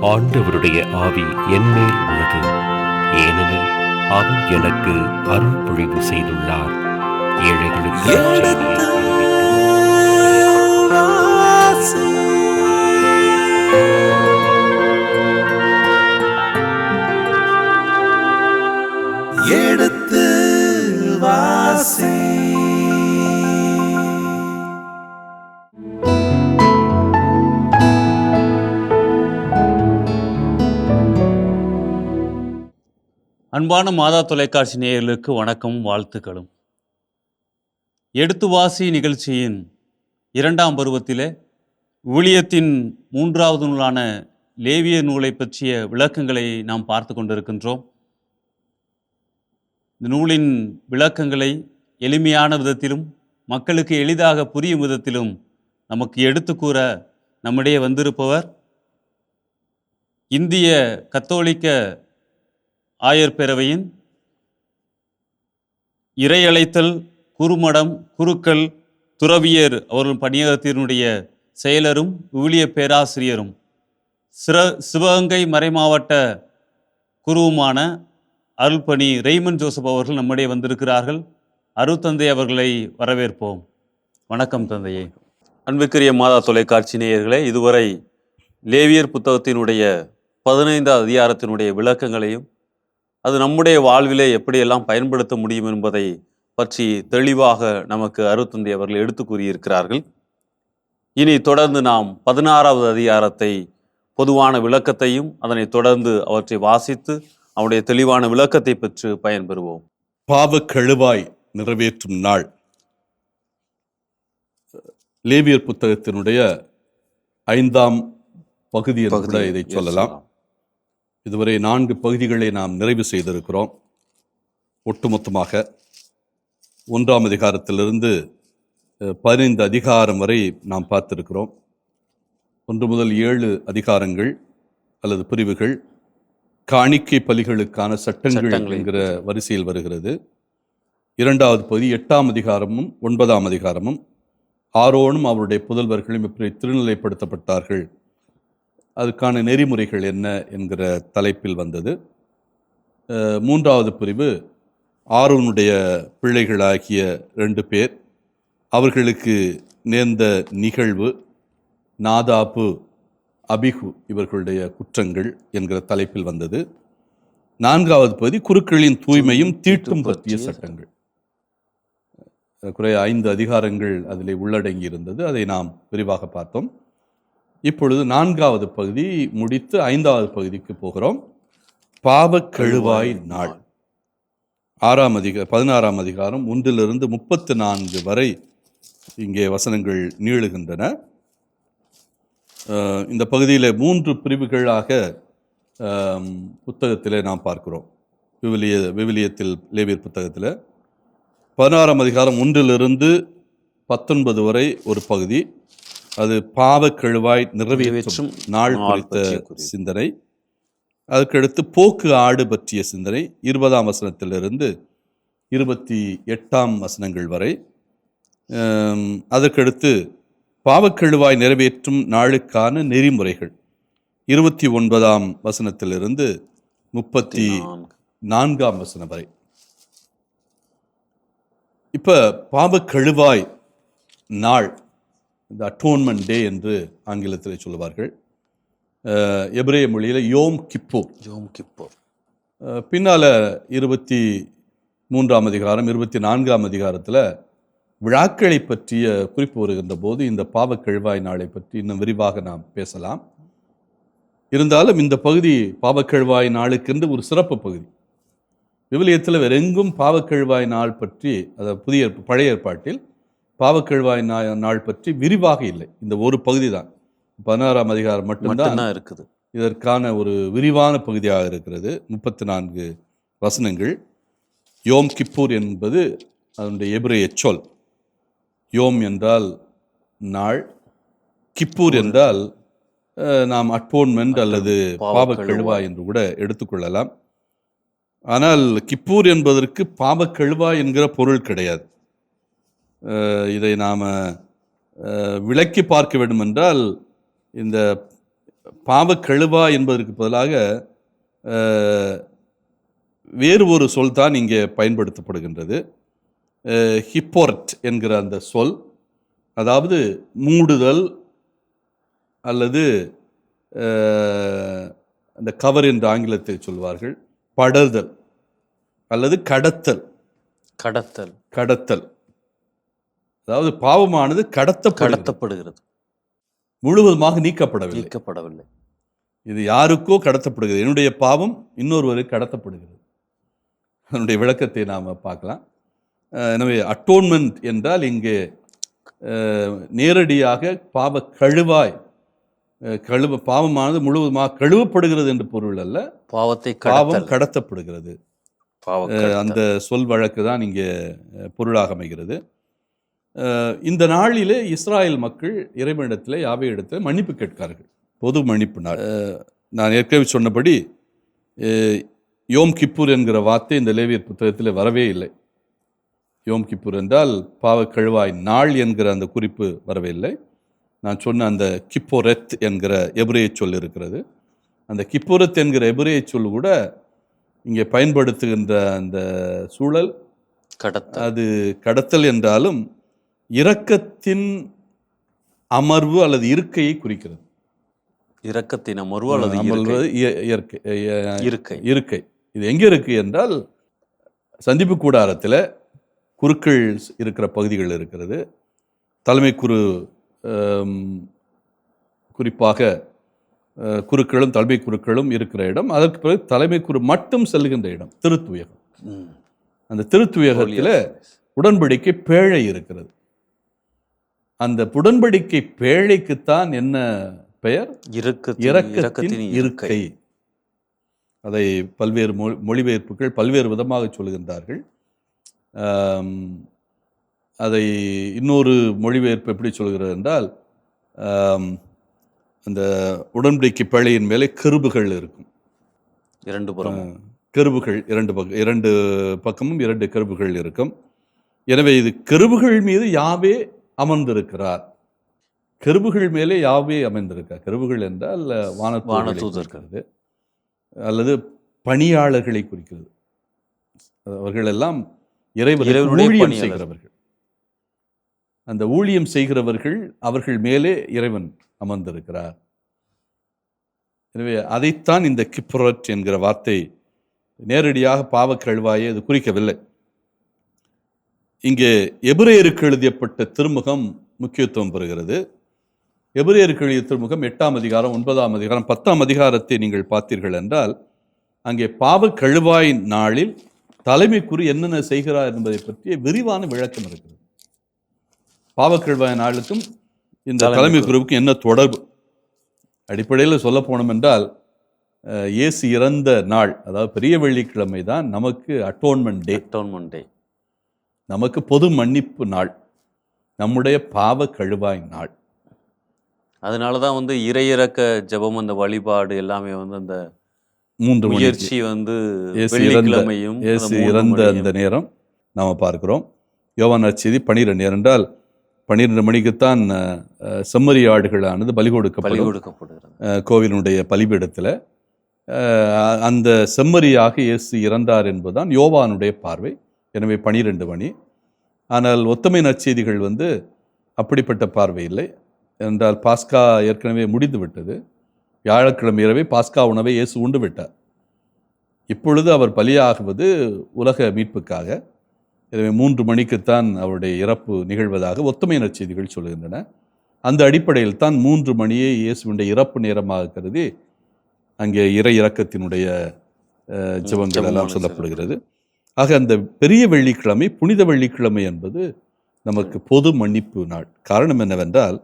ஆண்டவருடைய ஆவி என்மேல் உள்ளது, ஏனெனில் அவர் எனக்கு அருள் பொழிவு செய்துள்ளார். ஏழைகளுக்கு நற்செய்தியை எடுத்து வாசி. அன்பான மாதா தொலைக்காட்சி நேயர்களுக்கு வணக்கமும் வாழ்த்துக்களும். எடுத்து வாசி நிகழ்ச்சியின் 2ஆம் பருவத்திலே விவிலியத்தின் 3வது நூலான லேவியர் நூலை பற்றிய விளக்கங்களை நாம் பார்த்து கொண்டிருக்கின்றோம். இந்த நூலின் விளக்கங்களை எளிமையான விதத்திலும் மக்களுக்கு எளிதாக புரியும் விதத்திலும் நமக்கு எடுத்து கூற நம்மிடையே வந்திருப்பவர் இந்திய கத்தோலிக்க ஆயர் பேரவையின் இறையழைத்தல் குறுமடம் குருக்கள் துறவியர் அவர்கள் பணியகத்தினுடைய செயலரும் விவிலிய பேராசிரியரும் சிவகங்கை மறைமாவட்ட குருவுமான அருள்பணி ரெய்மன் ஜோசப் அவர்கள் நம்முடைய வந்திருக்கிறார்கள். அருட்தந்தை அவர்களை வரவேற்போம். வணக்கம் தந்தையே. அன்புக்குரிய மாதா தொலைக்காட்சி நேயர்களே, இதுவரை லேவியர் புத்தகத்தினுடைய 15வது அதிகாரத்தினுடைய விளக்கங்களையும் அது நம்முடைய வாழ்விலே எப்படியெல்லாம் பயன்படுத்த முடியும் என்பதை பற்றி தெளிவாக நமக்கு அருட்தந்தை அவர்கள் எடுத்து கூறியிருக்கிறார்கள். இனி தொடர்ந்து நாம் 16வது அதிகாரத்தை பொதுவான விளக்கத்தையும் அதனை தொடர்ந்து அவற்றை வாசித்து அவருடைய தெளிவான விளக்கத்தை பெற்று பயன்பெறுவோம். பாவ கழுவாய் நிறைவேற்றும் நாள். லேவியர் புத்தகத்தினுடைய 5ஆம் பகுதி கூட இதை சொல்லலாம். இதுவரை 4 பகுதிகளை நாம் நிறைவு செய்திருக்கிறோம். ஒட்டுமொத்தமாக 1ஆம் அதிகாரத்திலிருந்து 15 அதிகாரம் வரை நாம் பார்த்திருக்கிறோம். 1 முதல் 7 அதிகாரங்கள் அல்லது பிரிவுகள் காணிக்கை பலிகளுக்கான சட்டங்கள் என்கிற வரிசையில் வருகிறது. 2வது பகுதி 8ஆம் அதிகாரமும் 9ஆம் அதிகாரமும் ஆரோனும் அவருடைய புதல்வர்களும் இப்படி திருநிலைப்படுத்தப்பட்டார்கள், அதுக்கான நெறிமுறைகள் என்ன என்கிற தலைப்பில் வந்தது. 3வது பிரிவு ஆரோனுடைய பிள்ளைகளாகிய 2 பேர், அவர்களுக்கு நேர்ந்த நிகழ்வு, நாதாபு அபிகு இவர்களுடைய குற்றங்கள் என்கிற தலைப்பில் வந்தது. 4வது பகுதி குருக்களின் தூய்மையும் தீட்டும் பற்றிய சட்டங்கள். குறைய 5 அதிகாரங்கள் அதில் உள்ளடங்கி இருந்தது. அதை நாம் விரிவாக பார்த்தோம். இப்பொழுது 4வது பகுதி முடித்து 5வது பகுதிக்கு போகிறோம். பாவ கழுவாய் நாள். 16ஆம் அதிகாரம் 1 to 34 வரை இங்கே வசனங்கள் நீளுகின்றன. இந்த பகுதியில் 3 பிரிவுகளாக புத்தகத்திலே நாம் பார்க்கிறோம். விவிலியத்தில் லேவியர் புத்தகத்தில் 16ஆம் அதிகாரம் 1 to 19 வரை ஒரு பகுதி, அது பாவ கழுவாய் நிறைவேற்றும் நாள் குறித்த சிந்தனை. அதுக்கடுத்து போக்கு ஆடு பற்றிய சிந்தனை 20ஆம் வசனத்திலிருந்து 28ஆம் வசனங்கள் வரை. அதற்கடுத்து பாவக்கழுவாய் நிறைவேற்றும் நாளுக்கான நெறிமுறைகள் 29ஆம் வசனத்திலிருந்து 34ஆம் வசனம் வரை. இப்ப பாவக்கழுவாய் நாள், இந்த அட்டோன்மெண்ட் டே என்று ஆங்கிலத்தில் சொல்லுவார்கள். எபிரேய மொழியில் யோம் கிப்போர். பின்னால் 23ஆம் அதிகாரம் 24ஆம் அதிகாரத்தில் விழாக்களை பற்றிய குறிப்பு வருகின்ற போது இந்த பாவக்கழுவாய் நாளை பற்றி இன்னும் விரிவாக நாம் பேசலாம். இருந்தாலும் இந்த பகுதி பாவக்கழுவாய் நாளுக்கென்று ஒரு சிறப்பு பகுதி. விவிலியத்தில் வேறெங்கும் பாவக்கழுவாய் நாள் பற்றி, அதாவது பழைய ஏற்பாட்டில் பாவக்கழுவாய் நாள் பற்றி விரிவாக இல்லை. இந்த ஒரு பகுதி தான் 16ஆம் அதிகாரம் மட்டும்தான் இருக்குது. இதற்கான ஒரு விரிவான பகுதியாக இருக்கிறது. 34 வசனங்கள். யோம் கிப்பூர் என்பது அதனுடைய எபிரேய சொல். யோம் என்றால் நாள், கிப்பூர் என்றால் நாம் அட்டோன்மெண்ட் அல்லது பாவக்கழுவாய் என்று கூட எடுத்துக்கொள்ளலாம். ஆனால் கிப்பூர் என்பதற்கு பாவக்கழுவாய் என்கிற பொருள் கிடையாது. இதை நாம் விளக்கி பார்க்க வேண்டும் என்றால், இந்த பாவக்கழுவா என்பதற்கு பதிலாக வேறு ஒரு சொல் தான் இங்கே பயன்படுத்தப்படுகின்றது. ஹிப்போர்ட் என்கிற அந்த சொல், அதாவது மூடுதல் அல்லது அந்த கவர் என்று ஆங்கிலத்தில் சொல்வார்கள், படர்தல் அல்லது கடத்தல். கடத்தல் அதாவது பாவமானது கடத்தப்படுகிறது, முழுவதுமாக நீக்கப்படவில்லை. இது யாருக்கோ கடத்தப்படுகிறது. என்னுடைய பாவம் இன்னொருவருக்கு கடத்தப்படுகிறது. அதனுடைய விளக்கத்தை நாம் பார்க்கலாம். எனவே அட்டோன்மெண்ட் என்றால் இங்கே நேரடியாக பாவ கழுவாய், பாவமானது முழுவதுமாக கழுவப்படுகிறது என்று பொருள் அல்ல, பாவம் கடத்தப்படுகிறது. அந்த சொல் வழக்கு தான் இங்கே பொருளாக அமைகிறது. இந்த நாளிலே இஸ்ராயல் மக்கள் இறைவனிடத்தில், யாவே இடத்தில் மன்னிப்பு கேட்கிறார்கள். பொது மன்னிப்பு நாள். நான் ஏற்கனவே சொன்னபடி யோம் கிப்பூர் என்கிற வார்த்தை இந்த லேவியர் புத்தகத்தில் வரவே இல்லை. யோம் கிப்பூர் என்றால் பாவ கழுவாய் நாள் என்கிற அந்த குறிப்பு வரவே இல்லை. நான் சொன்ன அந்த கிப்போரெத் என்கிற எபிரேய சொல் இருக்கிறது. அந்த கிப்போரெத் என்கிற எபிரேய சொல் கூட இங்கே பயன்படுத்துகின்ற அந்த சூழல் அது கடத்தல் என்றாலும் இரக்கத்தின் அமர்வு அல்லது இருக்கையை குறிக்கிறது. இரக்கத்தின் அமர்வு அல்லது இருக்கை. இது எங்கே இருக்கு என்றால் சந்திப்பு கூடாரத்தில் குருக்கள் இருக்கிற பகுதிகள் இருக்கிறது. தலைமை குரு, குறிப்பாக குருக்களும் தலைமை குருக்களும் இருக்கிற இடம். அதற்கு பிறகு தலைமை குரு மட்டும் செல்லுகின்ற இடம் திருத்துயகம். அந்த திருத்துயகத்தில் உடன்படிக்கை பேழை இருக்கிறது. அந்த உடன்படிக்கை பேழைக்குத்தான் என்ன பெயர்? இரக்கத்தின் இருக்கை. அதை பல்வேறு மொழிபெயர்ப்புகள் பல்வேறு விதமாக சொல்கின்றார்கள். அதை இன்னொரு மொழிபெயர்ப்பு எப்படி சொல்கிறது என்றால், அந்த உடன்படிக்கை பேழையின் மேலே கெருபுகள் இருக்கும். கெருபுகள் இரண்டு பக்கமும் 2 கெருபுகள் இருக்கும். எனவே இது கெருபுகள் மீது யாவே அமர்ந்திருக்கிறார். கெருபுகள் மேலே யாவே அமைந்திருக்கார். கெருபுகள் என்றால் வானதூதர்கள் அல்லது பணியாளர்களை குறிக்கிறது. அவர்கள் எல்லாம் இறைவனுடைய ஊழியம் செய்கிறவர்கள். அந்த ஊழியம் செய்கிறவர்கள், அவர்கள் மேலே இறைவன் அமர்ந்திருக்கிறார். எனவே அதைத்தான் இந்த கிப்ரோட் என்கிற வார்த்தை நேரடியாக பாவ கழுவாயை அது குறிக்கவில்லை. இங்கே எபிரேயருக்கு எழுதியப்பட்ட திருமுகம் முக்கியத்துவம் பெறுகிறது. எபிரேயருக்கு எழுதிய திருமுகம் 8ஆம் அதிகாரம், 9ஆம் அதிகாரம், 10ஆம் அதிகாரத்தை நீங்கள் பார்த்தீர்கள் என்றால், அங்கே பாவ கழுவாய் நாளில் தலைமை குரு என்னென்ன செய்கிறார் என்பதை பற்றிய விரிவான விளக்கம் இருக்கிறது. பாவ கழுவாய் நாளுக்கும் இந்த தலைமை குருவுக்கும் என்ன தொடர்பு? அடிப்படையில் சொல்ல போனோம் என்றால், இயேசு இறந்த நாள், அதாவது பெரிய வெள்ளிக்கிழமை தான் நமக்கு அட்டோன்மெண்ட் டே, நமக்கு பொது மன்னிப்பு நாள், நம்முடைய பாவ கழுவாய் நாள். அதனால தான் இறையிறக்க ஜெபம், அந்த வழிபாடு எல்லாமே அந்த 3 முயற்சி இயேசு இறந்த அந்த நேரம் நாம் பார்க்கிறோம். யோவான் நற்செய்தி 12 என்றால் 12 மணிக்குத்தான் செம்மறி ஆடுகளானது பலி கொடுக்கப்படுகிறது கோவிலுடைய பலிபீடத்தில். அந்த செம்மறியாக இயேசு இறந்தார் என்பதுதான் யோவானுடைய பார்வை. எனவே 12 மணி. ஆனால் ஒத்தமை நற்செய்திகள் அப்படிப்பட்ட பார்வை இல்லை. என்றால் பாஸ்கா ஏற்கனவே முடிந்து விட்டது. வியாழக்கிழமை இரவே பாஸ்கா உணவை இயேசு உண்டு விட்டார். இப்பொழுது அவர் பலியாகுவது உலக மீட்புக்காக. எனவே 3 மணிக்குத்தான் அவருடைய இறப்பு நிகழ்வதாக ஒத்தமை நற்செய்திகள் சொல்கின்றன. அந்த அடிப்படையில் தான் 3 மணியை இயேசுவினுடைய இறப்பு நேரமாக கருதி அங்கே இறை இறக்கத்தினுடைய ஜெபங்கள் எல்லாம் சொல்லப்படுகிறது. ஆக அந்த பெரிய வெள்ளிக்கிழமை, புனித வெள்ளிக்கிழமை என்பது நமக்கு பொது மன்னிப்பு நாள். காரணம் என்னவென்றால்,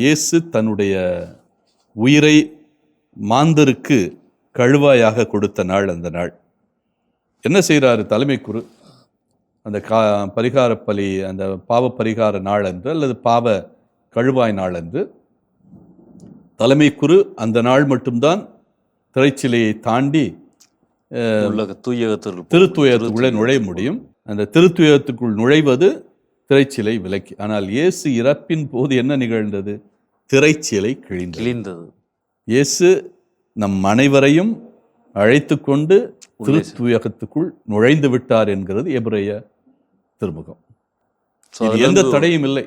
இயேசு தன்னுடைய உயிரை மாந்தருக்கு கழுவாயாக கொடுத்த நாள் அந்த நாள். என்ன செய்கிறாரு தலைமை குரு? அந்த பரிகார பலி, அந்த பாவ பரிகார நாள் அன்று அல்லது பாவ கழுவாய் நாள் அன்று தலைமை குரு அந்த நாள் மட்டும்தான் திரைச்சிலையை தாண்டி திருத்துயரத்துக்குள்ளே நுழைய முடியும். அந்த திருத்துயரத்துக்குள் நுழைவது திரைச்சிலை விலக்கி. ஆனால் இயேசு இறப்பின் போது என்ன நிகழ்ந்தது? திரைச்சீலை கிழிந்தது. கிழிந்தது. இயேசு நம் அனைவரையும் அழைத்து கொண்டு திருத்துயகத்துக்குள் நுழைந்து விட்டார் என்கிறது எபிரேய திருமுகம். இது எந்த தடையும் இல்லை.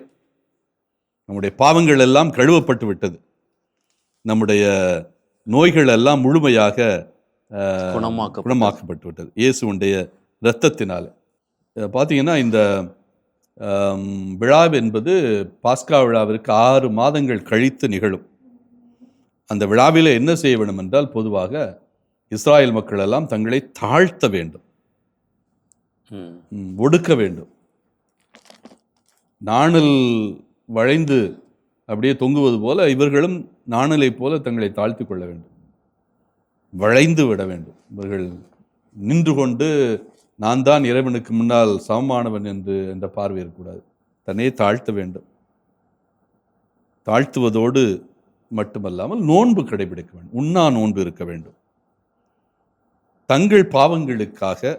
நம்முடைய பாவங்கள் எல்லாம் கழுவப்பட்டு விட்டது. நம்முடைய நோய்கள் எல்லாம் முழுமையாக குணமாக்கப்பட்டு விட்டது இயேசுவுடைய இரத்தத்தினால. பார்த்தீங்கன்னா இந்த விழா என்பது பாஸ்கா விழாவிற்கு 6 மாதங்கள் கழித்து நிகழும். அந்த விழாவிலே என்ன செய்ய வேண்டும் என்றால், பொதுவாக இஸ்ராயல் மக்கள் எல்லாம் தங்களை தாழ்த்த வேண்டும், ஒடுக்க வேண்டும். நாணல் வளைந்து அப்படியே தொங்குவது போல இவர்களும் நாணலை போல தங்களை தாழ்த்தி கொள்ள வேண்டும், வளைந்து விட வேண்டும். இவர்கள் நின்று கொண்டு நான் தான் இறைவனுக்கு முன்னால் சமமானவன் என்று என்ற பார்வை இருக்கக்கூடாது. தன்னை தாழ்த்த வேண்டும். தாழ்த்துவதோடு மட்டுமல்லாமல் நோன்பு கடைபிடிக்க வேண்டும், உண்ணா நோன்பு இருக்க வேண்டும். தங்கள் பாவங்களுக்காக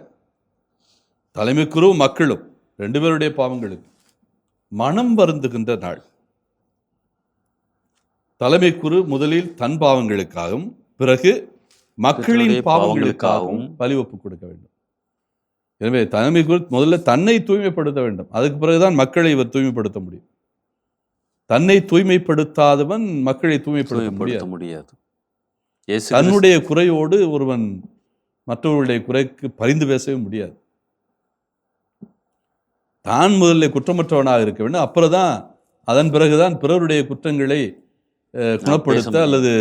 தலைமைக்குரு மக்களும் 2 பேருடைய பாவங்களுக்கு மனம் வருந்துகின்ற நாள். தலைமைக்குரு முதலில் தன் பாவங்களுக்காகவும் பிறகு மக்களின் பாவங்களுக்காகவும் பலிவப்பு கொடுக்க வேண்டும். எனவே தலைமைக்குரு முதல்ல தன்னை தூய்மைப்படுத்த வேண்டும், அதுக்கு பிறகுதான் மக்களை இவர் தூய்மைப்படுத்த முடியும். தன்னை தூய்மைப்படுத்தாதவன் மக்களை தூய்மைப்படுத்த முடியாது. தன்னுடைய குறையோடு ஒருவன் மற்றவர்களுடைய குறைக்கு பரிந்து பேசவே முடியாது. தான் முதல்ல குற்றமற்றவனாக இருக்க வேண்டும், அப்புறம் தான் அதன் பிறகுதான் பிறருடைய குற்றங்களை குணப்படுத்த அல்லது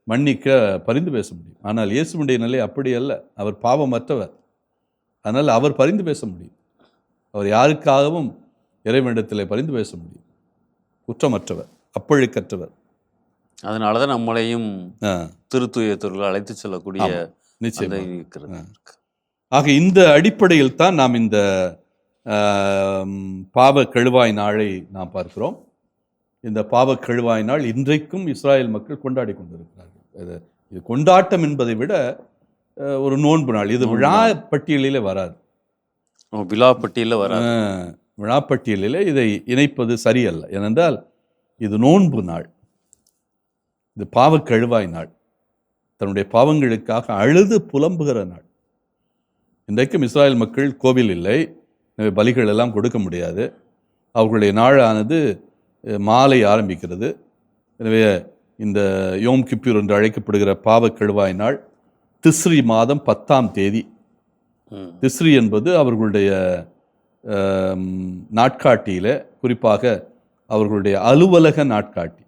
மன்னிக்க பரிந்து பேச முடியும். ஆனால் இயேசுவுடைய நிலை அப்படி அல்ல. அவர் பாவமற்றவர், அதனால் அவர் பரிந்து பேச முடியும். அவர் யாருக்காகவும் இறைவனிடத்தில் பரிந்து பேச முடியும். குற்றமற்றவர், அப்பழுக்கற்றவர். அதனாலதான் நம்மளையும் திருத்துயத்திற்கு அழைத்து செல்லக்கூடிய நிச்சயம். ஆக இந்த அடிப்படையில் தான் நாம் இந்த பாவ கழுவாய் நாளை நாம் பார்க்கிறோம். இந்த பாவ கழுவாய் நாள் இன்றைக்கும் இஸ்ராயல் மக்கள் கொண்டாடி கொண்டிருக்கிறார்கள். இது கொண்டாட்டம் என்பதை விட ஒரு நோன்பு நாள். இது விழா பட்டியலிலே வராது. விழாப்பட்டியலிலே இதை இணைப்பது சரியல்ல. ஏனென்றால் இது நோன்பு நாள், இது பாவ கழுவாய் நாள், தன்னுடைய பாவங்களுக்காக அழுது புலம்புகிற நாள். இன்றைக்கும் இஸ்ராயல் மக்கள் கோவில் இல்லை, எனவே பலிகள் எல்லாம் கொடுக்க முடியாது. அவர்களுடைய நாளானது மாலை ஆரம்பிக்கிறது. எனவே இந்த யோம் கிப்பூர் என்று அழைக்கப்படுகிற பாவ கழுவாய் நாள் திஸ்ரி மாதம் 10ஆம் தேதி. திஸ்ரி என்பது அவர்களுடைய நாட்காட்டியில, குறிப்பாக அவர்களுடைய அலுவலக நாட்காட்டி.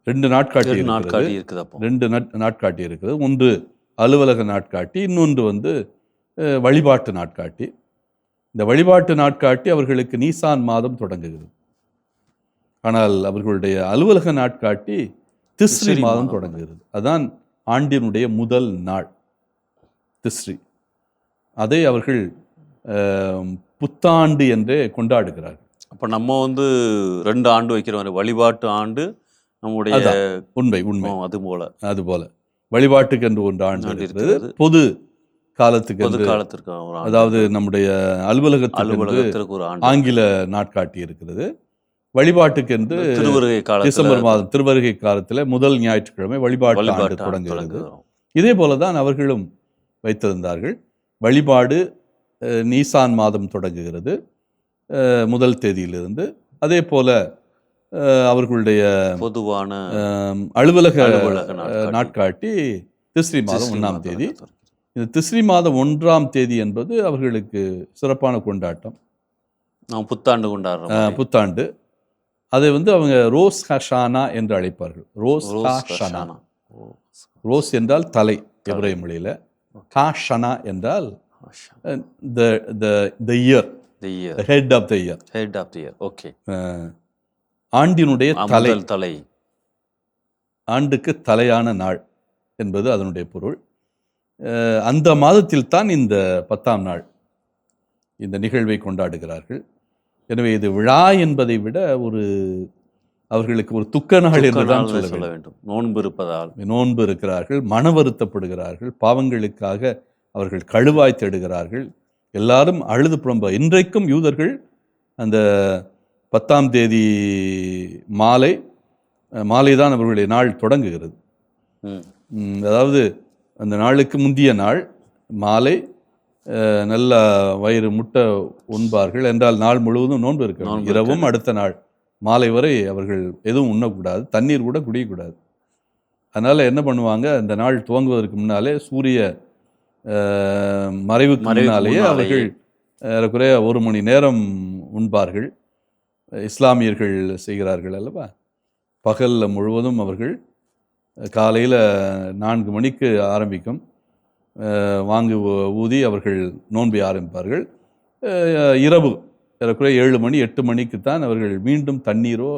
2 நாட்காட்டி இருக்குது. 2 நாட்காட்டி இருக்குது. ஒன்று அலுவலக நாட்காட்டி, இன்னொன்று வழிபாட்டு நாட்காட்டி. இந்த வழிபாட்டு நாட்காட்டி அவர்களுக்கு நீசான் மாதம் தொடங்குகிறது. ஆனால் அவர்களுடைய அலுவலக நாட்காட்டி திஸ்ரி மாதம் தொடங்குகிறது. அதுதான் ஆண்டினுடைய முதல் நாள், திஸ்ரி. அதை அவர்கள் புத்தாண்டு என்றே கொண்டாடுகிறார்கள். அப்போ நம்ம 2 ஆண்டு வைக்கிறோம், வழிபாட்டு ஆண்டு நம்முடைய உண்மை. அதுபோல வழிபாட்டுக்கு என்று 1 ஆண்டு இருக்கிறது, பொது காலத்துக்கு அதாவது நம்முடைய அலுவலகத்திற்கு ஒரு ஆங்கில நாட்காட்டி இருக்கிறது. வழிபாட்டுக்கு என்று டிசம்பர் மாதம் திருவருகை காலத்தில் முதல் ஞாயிற்றுக்கிழமை வழிபாட்டு ஆண்டு தொடங்குகிறது. இதே போலதான் அவர்களும் வைத்திருந்தார்கள். வழிபாடு நீசான் மாதம் தொடங்குகிறது முதல் தேதியிலிருந்து. அதே போல அவர்களுடைய பொதுவான அலுவலக நாட்காட்டி திஸ்ரி மாதம் 1ஆம் தேதி. இந்த திஸ்ரி மாதம் 1ஆம் தேதி என்பது அவர்களுக்கு சிறப்பான கொண்டாட்டம். புத்தாண்டு கொண்டாடுறோம். புத்தாண்டு. அதை அவங்க ரோஸ் ஹஷானா என்று அழைப்பார்கள். Rose Hashanah. ரோஸ் என்றால் தலை எபிரேய மொழியில, ஹஷானா என்றால் the year, the head of the year. Okay. ஆண்டினுடைய தலை, ஆண்டுக்கு தலையான நாள் என்பது அதனுடைய பொருள். அந்த மாதத்தில் தான் இந்த 10ஆம் நாள் இந்த நிகழ்வை கொண்டாடுகிறார்கள். எனவே இது விழா என்பதை விட அவர்களுக்கு ஒரு துக்க நாள் என்றுதான் சொல்ல வேண்டும். நோன்பு இருக்கிறார்கள், மன வருத்தப்படுகிறார்கள், பாவங்களுக்காக அவர்கள் கழுவாய் தேடுகிறார்கள். எல்லாரும் அழுது புலம்ப. இன்றைக்கும் யூதர்கள் அந்த 10ஆம் தேதி மாலை தான் அவர்களுடைய நாள் தொடங்குகிறது. அதாவது அந்த நாளுக்கு முந்திய நாள் மாலை நல்ல வயிறு முட்டை உண்பார்கள் என்றால் நாள் முழுவதும் நோன்பு இருக்க, இரவும் அடுத்த நாள் மாலை வரை அவர்கள் எதுவும் உண்ணக்கூடாது, தண்ணீர் கூட குடிக்கக்கூடாது. அதனால் என்ன பண்ணுவாங்க, அந்த நாள் துவங்குவதற்கு முன்னாலே சூரிய மறைவுக்கு முன்னாலேயே அவர்கள் ஏறக்குறைய 1 மணி நேரம் உண்பார்கள். இஸ்லாமியர்கள் செய்கிறார்கள் அல்லவா, பகலில் முழுவதும் அவர்கள் காலையில் 4 மணிக்கு ஆரம்பிக்கும் வாங்கு ஊதி அவர்கள் நோன்பை ஆரம்பிப்பார்கள். இரவு ஏறக்குறைய 7 மணி 8 மணிக்கு தான் அவர்கள் மீண்டும் தண்ணீரோ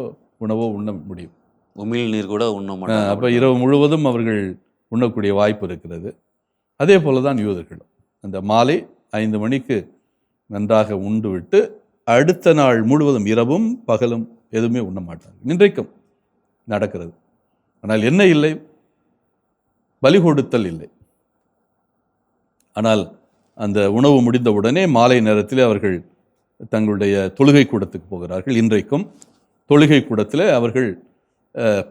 உணவோ உண்ண முடியும். உமிழ் நீர் கூட உண்ண மாட்டாங்க. அப்போ இரவு முழுவதும் அவர்கள் உண்ணக்கூடிய வாய்ப்பு இருக்கிறது. அதே போல தான் யூதர்களும் அந்த மாலை 5 மணிக்கு நன்றாக உண்டு விட்டு அடுத்த நாள் முழுவதும் இரவும் பகலும் எதுவுமே உண்ண மாட்டார்கள். இன்றைக்கும் நடக்கிறது. ஆனால் என்ன இல்லை, பலி கொடுத்தல் இல்லை. ஆனால் அந்த உணவு முடிந்தவுடனே மாலை நேரத்தில் அவர்கள் தங்களுடைய தொழுகை கூடத்துக்கு போகிறார்கள். இன்றைக்கும் தொழுகை கூடத்தில் அவர்கள்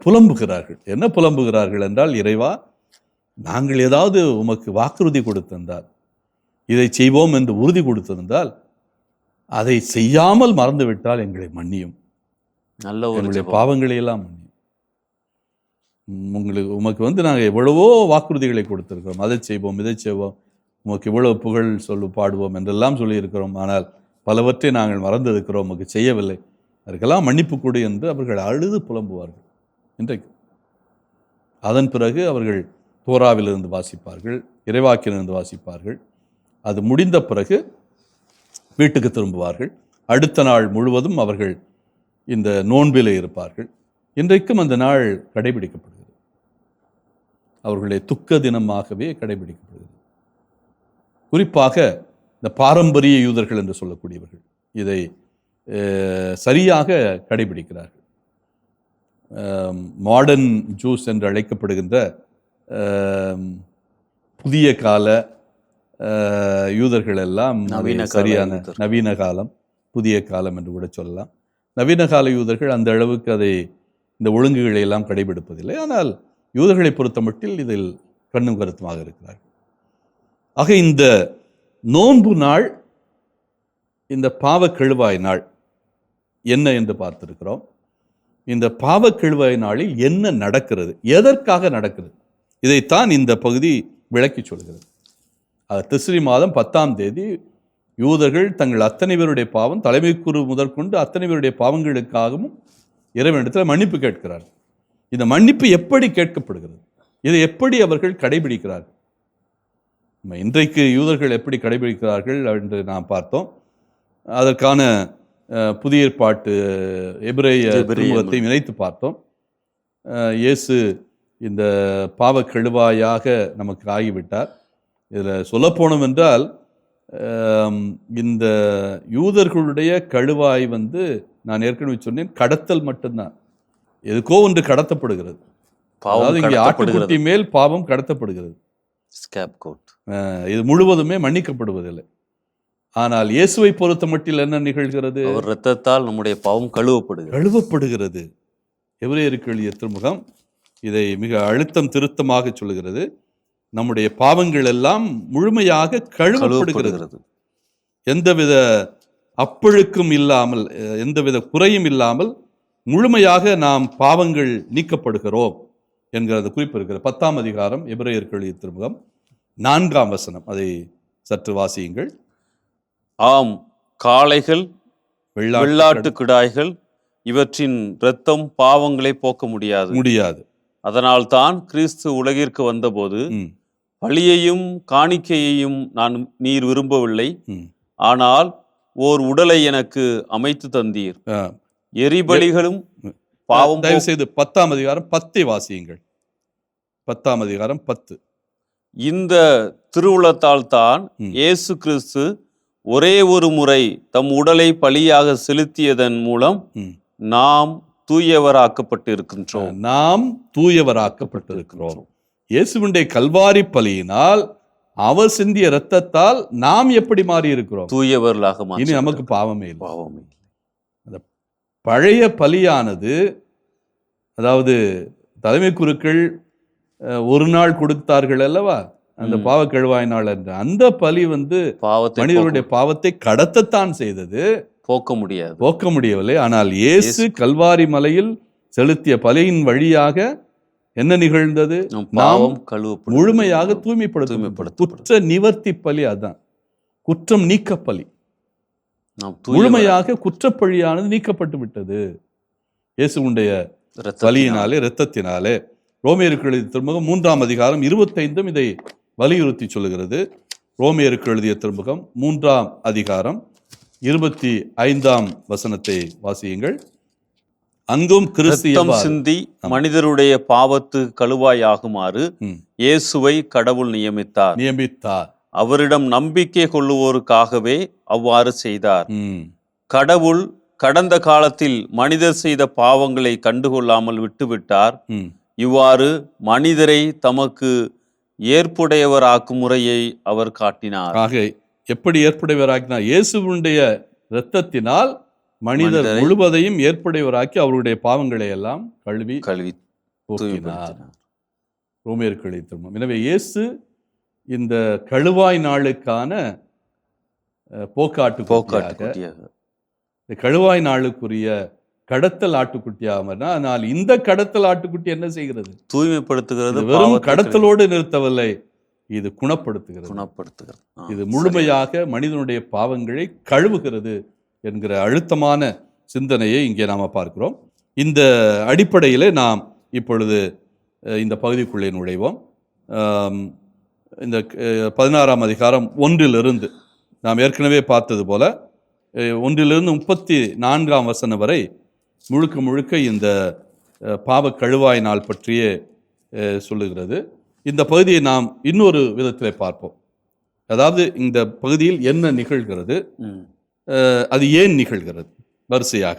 புலம்புகிறார்கள். என்ன புலம்புகிறார்கள் என்றால், இறைவா, நாங்கள் ஏதாவது உமக்கு வாக்குறுதி கொடுத்திருந்தால், இதை செய்வோம் என்று உறுதி கொடுத்திருந்தால், அதை செய்யாமல் மறந்துவிட்டால் எங்களை மன்னியும், எங்களுடைய பாவங்களை எல்லாம் மன்னியும். உமக்கு நாங்கள் எவ்வளவோ வாக்குறுதிகளை கொடுத்திருக்கிறோம், அதை செய்வோம் இதை செய்வோம், உமக்கு இவ்வளவு புகழ் பாடுவோம் என்றெல்லாம் சொல்லியிருக்கிறோம். ஆனால் பலவற்றை நாங்கள் மறந்திருக்கிறோம், உமக்கு செய்யவில்லை, அதற்கெல்லாம் மன்னிப்பு கொடு என்று அவர்கள் அழுது புலம்புவார்கள் இன்றைக்கு. அதன் பிறகு அவர்கள் தோராவிலிருந்து வாசிப்பார்கள், இறைவாக்கிலிருந்து வாசிப்பார்கள். அது முடிந்த பிறகு வீட்டுக்கு திரும்புவார்கள். அடுத்த நாள் முழுவதும் அவர்கள் இந்த நோன்பிலே இருப்பார்கள். இன்றைக்கும் அந்த நாள் கடைபிடிக்கப்படுகிறது. அவர்களுடைய துக்க தினமாகவே கடைபிடிக்கப்படுகிறது. குறிப்பாக இந்த பாரம்பரிய யூதர்கள் என்று சொல்லக்கூடியவர்கள் இதை சரியாக கடைபிடிக்கிறார்கள். மாடர்ன் ஜூஸ் என்று அழைக்கப்படுகின்ற புதிய கால யூதர்கள் எல்லாம் சரியான நவீன காலம், புதிய காலம் என்று கூட சொல்லலாம். நவீன கால யூதர்கள் அந்த அளவுக்கு அதை இந்த ஒழுங்குகளை எல்லாம் கடைபிடிப்பதில்லை. ஆனால் யூதர்களை பொறுத்த மட்டில் இதில் கண்ணும் கருத்துமாக இருக்கிறார்கள். ஆக இந்த நோன்பு நாள், இந்த பாவக்கெழுவாய் நாள் என்ன என்று பார்த்திருக்கிறோம். இந்த பாவக்கெழுவாய் நாளில் என்ன நடக்கிறது, எதற்காக நடக்கிறது, இதைத்தான் இந்த பகுதி விளக்கி சொல்கிறது. திஸ்ரி மாதம் 10ஆம் தேதி யூதர்கள் தங்கள் அத்தனை பேருடைய பாவம், தலைமை குரு முதற்கொண்டு அத்தனை பேருடைய பாவங்களுக்காகவும் இறைவனிடத்தில் மன்னிப்பு கேட்கிறார்கள். இந்த மன்னிப்பு எப்படி கேட்கப்படுகிறது, இதை எப்படி அவர்கள் கடைபிடிக்கிறார்கள், இன்றைக்கு யூதர்கள் எப்படி கடைபிடிக்கிறார்கள் என்று நாம் பார்த்தோம். அதற்கான புதிய ஏற்பாட்டு எபிரேய திருமுகத்தை இணைத்து பார்த்தோம். இயேசு இந்த பாவக்கெழுவாயாக நமக்கு ஆகிவிட்டார். இதில் சொல்லப்போனோம் என்றால், இந்த யூதர்களுடைய கழுவாய் நான் ஏற்கனவே சொன்னேன், கடத்தல் மட்டும்தான். எதுக்கோ ஒன்று கடத்தப்படுகிறது. அதாவது இங்கே ஆட்டுக்குட்டி மேல் பாவம் கடத்தப்படுகிறது. இது முழுவதுமே மன்னிக்கப்படுவதில்லை. ஆனால் இயேசுவை பொறுத்த மட்டில் என்ன நிகழ்கிறது, அவர் இரத்தத்தால் நம்முடைய பாவம் கழுவப்படுகிறது. எபிரேயருக்கு எழுதிய திருமுகம் இதை மிக அழுத்தம் திருத்தமாக சொல்லுகிறது. நம்முடைய பாவங்கள் எல்லாம் முழுமையாக கழுவப்படுகிறது. எந்தவித அப்பழுக்கும் இல்லாமல், எந்தவித குறையும் இல்லாமல் முழுமையாக நாம் பாவங்கள் நீக்கப்படுகிறோம் என்கிறது குறிப்பு இருக்கிறது. 10ஆம் அதிகாரம் எபிரேயருக்கு எழுதிய திருமுகம் 4ஆம் வசனம், அதை சற்று வாசியுங்கள். ஆம், காளைகள் வெள்ளாட்டு கிடாய்கள் இவற்றின் இரத்தம் பாவங்களை போக்க முடியாது. அதனால் தான் கிறிஸ்து உலகிற்கு வந்தபோது பலியையும் காணிக்கையையும் நீர் விரும்பவில்லை, ஆனால் ஓர் உடலை எனக்கு அமைத்து தந்தீர். எரிபலிகளும் பாவம். தயவு செய்து 10ஆம் அதிகாரம் 10 வாசியுங்கள். 10ஆம் அதிகாரம் 10. இந்த திருவுளத்தால் தான் இயேசு கிறிஸ்து ஒரே ஒரு முறை தம் உடலை பலியாக செலுத்தியதன் மூலம் நாம் தூயவராக்கப்பட்டிருக்கின்றோம். இயேசுவினுடைய கல்வாரி பலியினால் அவர் சிந்திய இரத்தத்தால் நாம் எப்படி மாறி இருக்கிறோம், தூயவர்களாக. இனி நமக்கு பாவமே இல்லை. பழைய பலியானது, அதாவது தலைமை குருக்கள் ஒரு நாள் கொடுத்தார்கள் அல்லவா, அந்த பாவ கழுவாய் நாள் என்ற அந்த பலி மனிதனுடைய பாவத்தை கடத்தத்தான் செய்தது, போக்க முடியவில்லை. ஆனால் இயேசு கல்வாரி மலையில் செலுத்திய பலியின் வழியாக என்ன நிகழ்ந்தது? நாம் முழுமையாக தூய்மைப்படுத்த குற்ற நிவர்த்தி பலி. அதான் குற்றம் நீக்க பலி. முழுமையாக குற்றப்பழியானது நீக்கப்பட்டு விட்டது இயேசுவுடைய பலியினாலே, இரத்தத்தினாலே. ரோமியருக்கு எழுதிய திருமுகம் 3ஆம் அதிகாரம் 25 இதை வலியுறுத்தி சொல்லுகிறது. ரோமியருக்கு எழுதிய திருமுகம் 3ஆம் அதிகாரம் 25ஆம் வசனத்தை வாசியுங்கள். அங்கும் கிறிஸ்து சிந்தி மனிதருடைய பாவத்து கழுவாயாகுமாறு இயேசுவை கடவுள் நியமித்தார். அவரிடம் நம்பிக்கை கொள்ளுவோருக்காகவே அவ்வாறு செய்தார். கடவுள் கடந்த காலத்தில் மனிதர் செய்த பாவங்களை கண்டுகொள்ளாமல் விட்டுவிட்டார். இவ்வாறு மனிதரை தமக்கு ஏற்புடையவராக்கும் முறையை அவர் காட்டினார். எப்படி ஏற்புடையவராக்கினார்? இயேசுவுடைய இரத்தத்தினால் மனிதர் முழுவதையும் ஏற்புடையவராக்கி அவருடைய பாவங்களை எல்லாம் கழுவி போக்கினார். ரோமியருக்கு எழுதிய திருமுகம். எனவே இயேசு இந்த கழுவாய் நாளுக்கான போக்காட்டு கழுவாய் நாளுக்குரிய கடத்தல் ஆட்டுக்குட்டியாக. ஆனால் இந்த கடத்தல் ஆட்டுக்குட்டி என்ன செய்கிறது? தூய்மைப்படுத்துகிறது. வெறும் கடத்தலோடு நிறுத்தவில்லை, இது குணப்படுத்துகிறது. இது முழுமையாக மனிதனுடைய பாவங்களை கழுவுகிறது என்கிற அழுத்தமான சிந்தனையை இங்கே நாம் பார்க்கிறோம். இந்த அடிப்படையில் நாம் இப்பொழுது இந்த பகுதிக்குள்ளே நுழைவோம். இந்த 16ஆம் அதிகாரம் 1 நாம் ஏற்கனவே பார்த்தது போல 1 34ஆம் வசனம் வரை முழுக்க இந்த பாவ கழுவாய் நாள் பற்றியே சொல்லுகிறது. இந்த பகுதியை நாம் இன்னொரு விதத்தில் பார்ப்போம். அதாவது இந்த பகுதியில் என்ன நிகழ்கிறது, அது ஏன் நிகழ்கிறது வரிசையாக.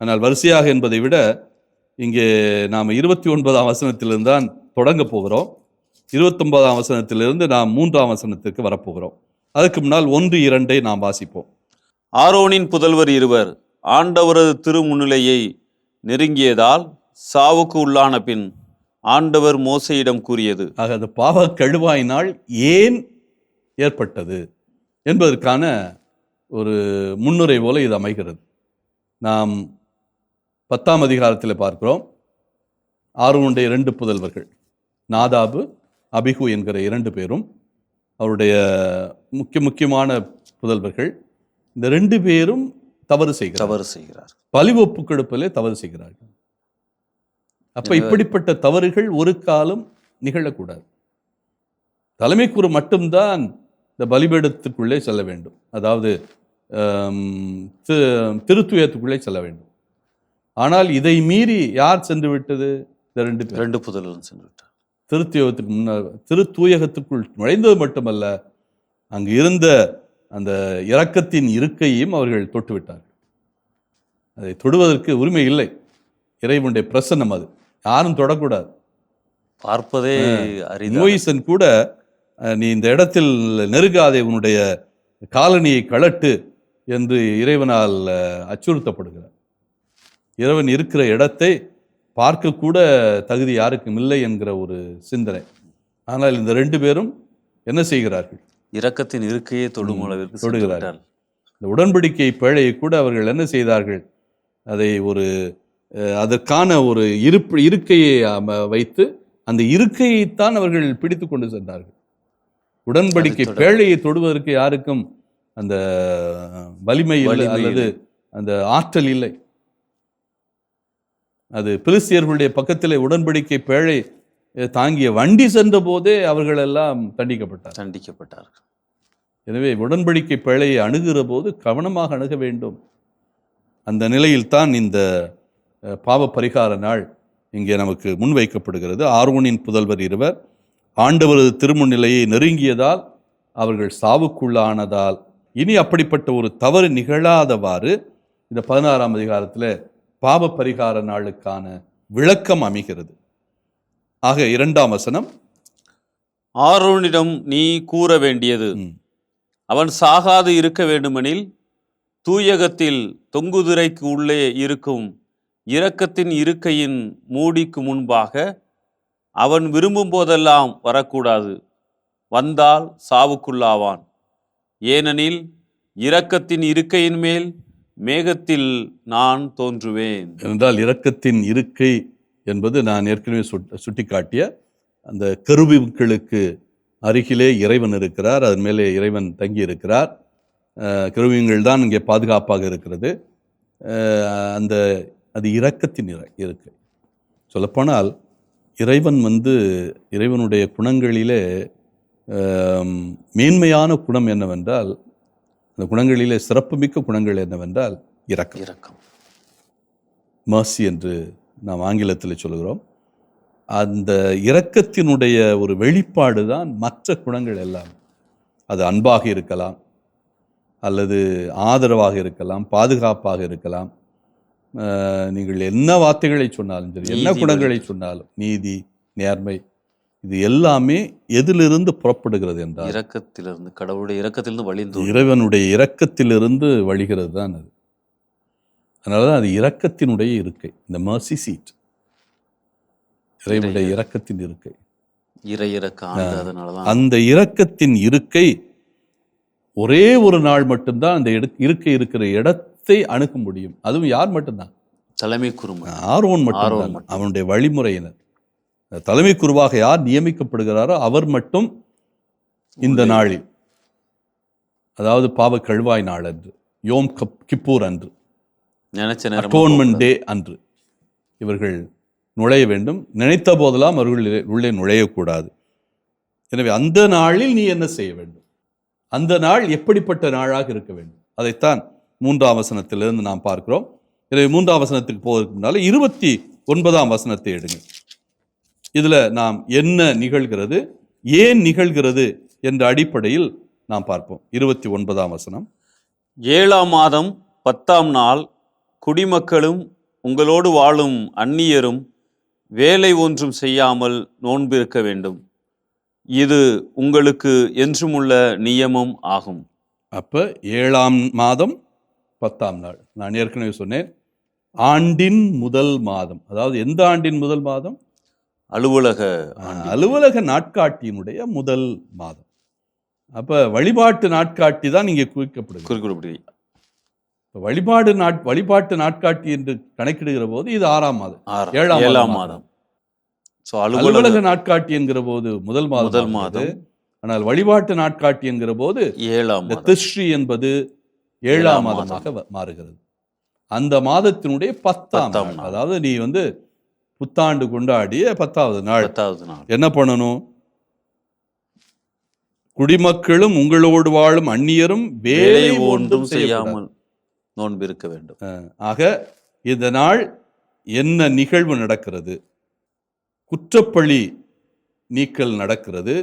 ஆனால் வரிசையாக என்பதை விட இங்கே நாம் 29ஆம் வசனத்திலிருந்து தான் தொடங்க போகிறோம். 29ஆம் வசனத்திலிருந்து நாம் 3ஆம் வசனத்திற்கு வரப்போகிறோம். அதுக்கு முன்னால் 1-2 நாம் வாசிப்போம். ஆரோனின் புதல்வர் இருவர் ஆண்டவரது திருமுன்னிலையை நெருங்கியதால் சாவுக்கு உள்ளான பின் ஆண்டவர் மோசேயிடம் கூறியது. ஆக அந்த பாவ கழுவாய் நாள் ஏன் ஏற்பட்டது என்பதற்கான ஒரு முன்னுரை போல இது அமைகிறது. நாம் 10ஆம் அதிகாரத்தில் பார்க்கிறோம். ஆரோனுடைய 2 புதல்வர்கள் நாதாபு, அபிகு என்கிற 2 பேரும் அவருடைய முக்கியமான புதல்வர்கள். இந்த 2 பேரும் தவறு செய்கிறார். பலி ஒப்பு கொடுப்பிலே தவறு செய்கிறார்கள். அப்ப இப்படிப்பட்ட தவறுகள் ஒரு காலம் நிகழக்கூடாது. தலைமை கூறு மட்டும்தான் இந்த பலிபீடத்துக்குள்ளே செல்ல வேண்டும், அதாவது திருத்துயத்துக்குள்ளே செல்ல வேண்டும். ஆனால் இதை மீறி யார் சென்று விட்டது? இந்த 2 புதல்வர்கள் சென்று விட்டார். திருத்துயத்துக்கு முன்னர் திருத்தூயகத்துக்குள் நுழைந்தது மட்டுமல்ல, அங்கு இருந்த அந்த இரக்கத்தின் இருக்கையும் அவர்கள் தொட்டு விட்டார்கள். அதை தொடுவதற்கு உரிமை இல்லை. இறைவனுடைய பிரசன்னம், அது யாரும் தொடக்கூடாது. பார்ப்பதே மோயிசன் கூட நீ இந்த இடத்தில் நெருங்காதே, உன்னுடைய காலணியை கழட்டு என்று இறைவனால் அச்சுறுத்தப்படுகிறார். இறைவன் இருக்கிற இடத்தை பார்க்கக்கூட தகுதி யாருக்கும் இல்லை என்கிற ஒரு சிந்தனை. ஆனால் இந்த 2 பேரும் என்ன செய்கிறார்கள்? இரக்கத்தின் இருக்கையை தொடுகிறார்கள். இந்த உடன்படிக்கை பேழையை கூட அவர்கள் என்ன செய்தார்கள்? அதை அதற்கான ஒரு இருக்கையை வைத்து அந்த இருக்கையைத்தான் அவர்கள் பிடித்து கொண்டு சென்றார்கள். உடன்படிக்கை பேழையை தொடுவதற்கு யாருக்கும் அந்த வலிமை இல்லை அல்லது அந்த ஆற்றல் இல்லை. அது பிலிஸ்தியர்களுடைய பக்கத்தில் உடன்படிக்கை பேழை தாங்கிய வண்டி சென்ற போதே அவர்கள் எல்லாம் தண்டிக்கப்பட்டார்கள். எனவே உடன்படிக்கை பேழையை அணுகிற போது கவனமாக அணுக வேண்டும். அந்த நிலையில்தான் இந்த பாவ பரிகார நாள் இங்கே நமக்கு முன்வைக்கப்படுகிறது. ஆரோனின் புதல்வர் இருவர் ஆண்டவரது திருமுன்னிலையை நெருங்கியதால் அவர்கள் சாவுக்குள்ளானதால் இனி அப்படிப்பட்ட ஒரு தவறு நிகழாதவாறு இந்த 16ஆம் அதிகாரத்தில் பாவ பரிகார நாளுக்கான விளக்கம் அமைகிறது. ஆக 2ஆம் வசனம், ஆரோனிடம் நீ கூற வேண்டியது, அவன் சாகாது இருக்க வேண்டுமெனில் தூயகத்தில் தொங்குதிரைக்கு உள்ளே இருக்கும் இரக்கத்தின் இருக்கையின் மூடிக்கு முன்பாக அவன் விரும்பும் போதெல்லாம் வரக்கூடாது, வந்தால் சாவுக்குள்ளாவான். ஏனெனில் இரக்கத்தின் இருக்கையின் மேல் மேகத்தில் நான் தோன்றுவேன். என்றால் இரக்கத்தின் இருக்கை என்பது நான் ஏற்கனவே சுட்டிக்காட்டிய அந்த கெருபீம்களுக்கு அருகிலே இறைவன் இருக்கிறார், அதன் மேலே இறைவன் தங்கி இருக்கிறார். கெருபீம்கள் தான் இங்கே பாதுகாப்பாக இருக்கிறது. அது இரக்கத்தின் இருக்கை. சொல்லப்போனால் இறைவன் இறைவனுடைய குணங்களிலே மேன்மையான குணம் என்னவென்றால், அந்த குணங்களிலே சிறப்புமிக்க குணங்கள் என்னவென்றால் இரக்கம். மர்சி என்று நாம் ஆங்கிலத்தில் சொல்கிறோம். அந்த இரக்கத்தினுடைய ஒரு வெளிப்பாடு தான் மற்ற குணங்கள் எல்லாம். அது அன்பாக இருக்கலாம், அல்லது ஆதரவாக இருக்கலாம், பாதுகாப்பாக இருக்கலாம். நீங்கள் என்ன வார்த்தைகளை சொன்னாலும் சரி, என்ன குணங்களை சொன்னாலும், நீதி, நேர்மை, இது எல்லாமே எதிலிருந்து புறப்படுகிறது என்றால் இரக்கத்திலிருந்து, கடவுளுடைய இரக்கத்திலிருந்து வழிந்து, இறைவனுடைய இரக்கத்திலிருந்து வழிகிறது தான் அது. அதனாலதான் அது இரக்கத்தினுடைய இருக்கை, இந்த மர்சி சீட், இறைவனுடைய இரக்கத்தின் இருக்கை. அந்த இரக்கத்தின் இருக்கை ஒரே ஒரு நாள் மட்டும்தான் அந்த இருக்கை இருக்கிற இடத்தை அணுக முடியும். அதுவும் யார் மட்டும்தான்? தலைமை குருமா ஆரோன் மட்டும்தான். அவனுடைய வழிமுறையினர். தலைமை குருவாக யார் நியமிக்கப்படுகிறாரோ அவர் மட்டும் இந்த நாளில், அதாவது பாவ கழுவாய் நாள் அன்று, யோம் கிப்பூர் அன்று, அட்டோன்மென்ட் டே அன்று இவர்கள் நுழைய வேண்டும். நினைத்த போதெல்லாம் அவர்கள் உள்ளே நுழையக்கூடாது. எனவே அந்த நாளில் நீ என்ன செய்ய வேண்டும்? அந்த நாள் எப்படிப்பட்ட நாளாக இருக்க வேண்டும்? அதைத்தான் 3ஆம் வசனத்திலிருந்து நாம் பார்க்கிறோம். எனவே 3ஆம் வசனத்துக்கு போவதற்கு முன்னால 29ஆம் வசனத்தை எடுங்க. இதுல நாம் என்ன நிகழ்கிறது, ஏன் நிகழ்கிறது என்ற அடிப்படையில் நாம் பார்ப்போம். 29ஆம் வசனம். 7ஆம் மாதம் 10ஆம் நாள் குடிமக்களும் உங்களோடு வாழும் அந்நியரும் வேலை ஒன்றும் செய்யாமல் நோன்பிருக்க வேண்டும். இது உங்களுக்கு என்றுமுள்ள நியமம் ஆகும். அப்ப 7ஆம் மாதம் 10ஆம் நாள், நான் ஏற்கனவே சொன்னேன், ஆண்டின் முதல் மாதம். அதாவது எந்த ஆண்டின் முதல் மாதம்? அலுவலக நாட்காட்டியினுடைய முதல் மாதம். அப்ப வழிபாட்டு நாட்காட்டி தான் இங்கே குறிக்கப்படுகிறது. வழிபாட்டு நாட்காட்டி என்று கணக்கிடுகிற போது இது 6ஆம் மாதம், 7ஆம் மாதம். அலுவலக நாட்காட்டி என்கிற போது முதல் மாதம். ஆனால் வழிபாட்டு நாட்காட்டி என்கிற போது திஸ்ரீ என்பது 7ஆம் மாதமாக மாறுகிறது. அந்த மாதத்தினுடைய 10ஆம் நாள், அதாவது நீ புத்தாண்டு கொண்டாடிய 10வது நாள் என்ன பண்ணணும்? குடிமக்களும் உங்களோடு வாழும் அந்நியரும் வேலை ஒன்றும் செய்யாமல் நோன்பிருக்க வேண்டும். ஆக இந்த நாள் என்ன நிகழ்வு நடக்கிறது? குற்றப்பழி நீக்கல் நடக்கிறது.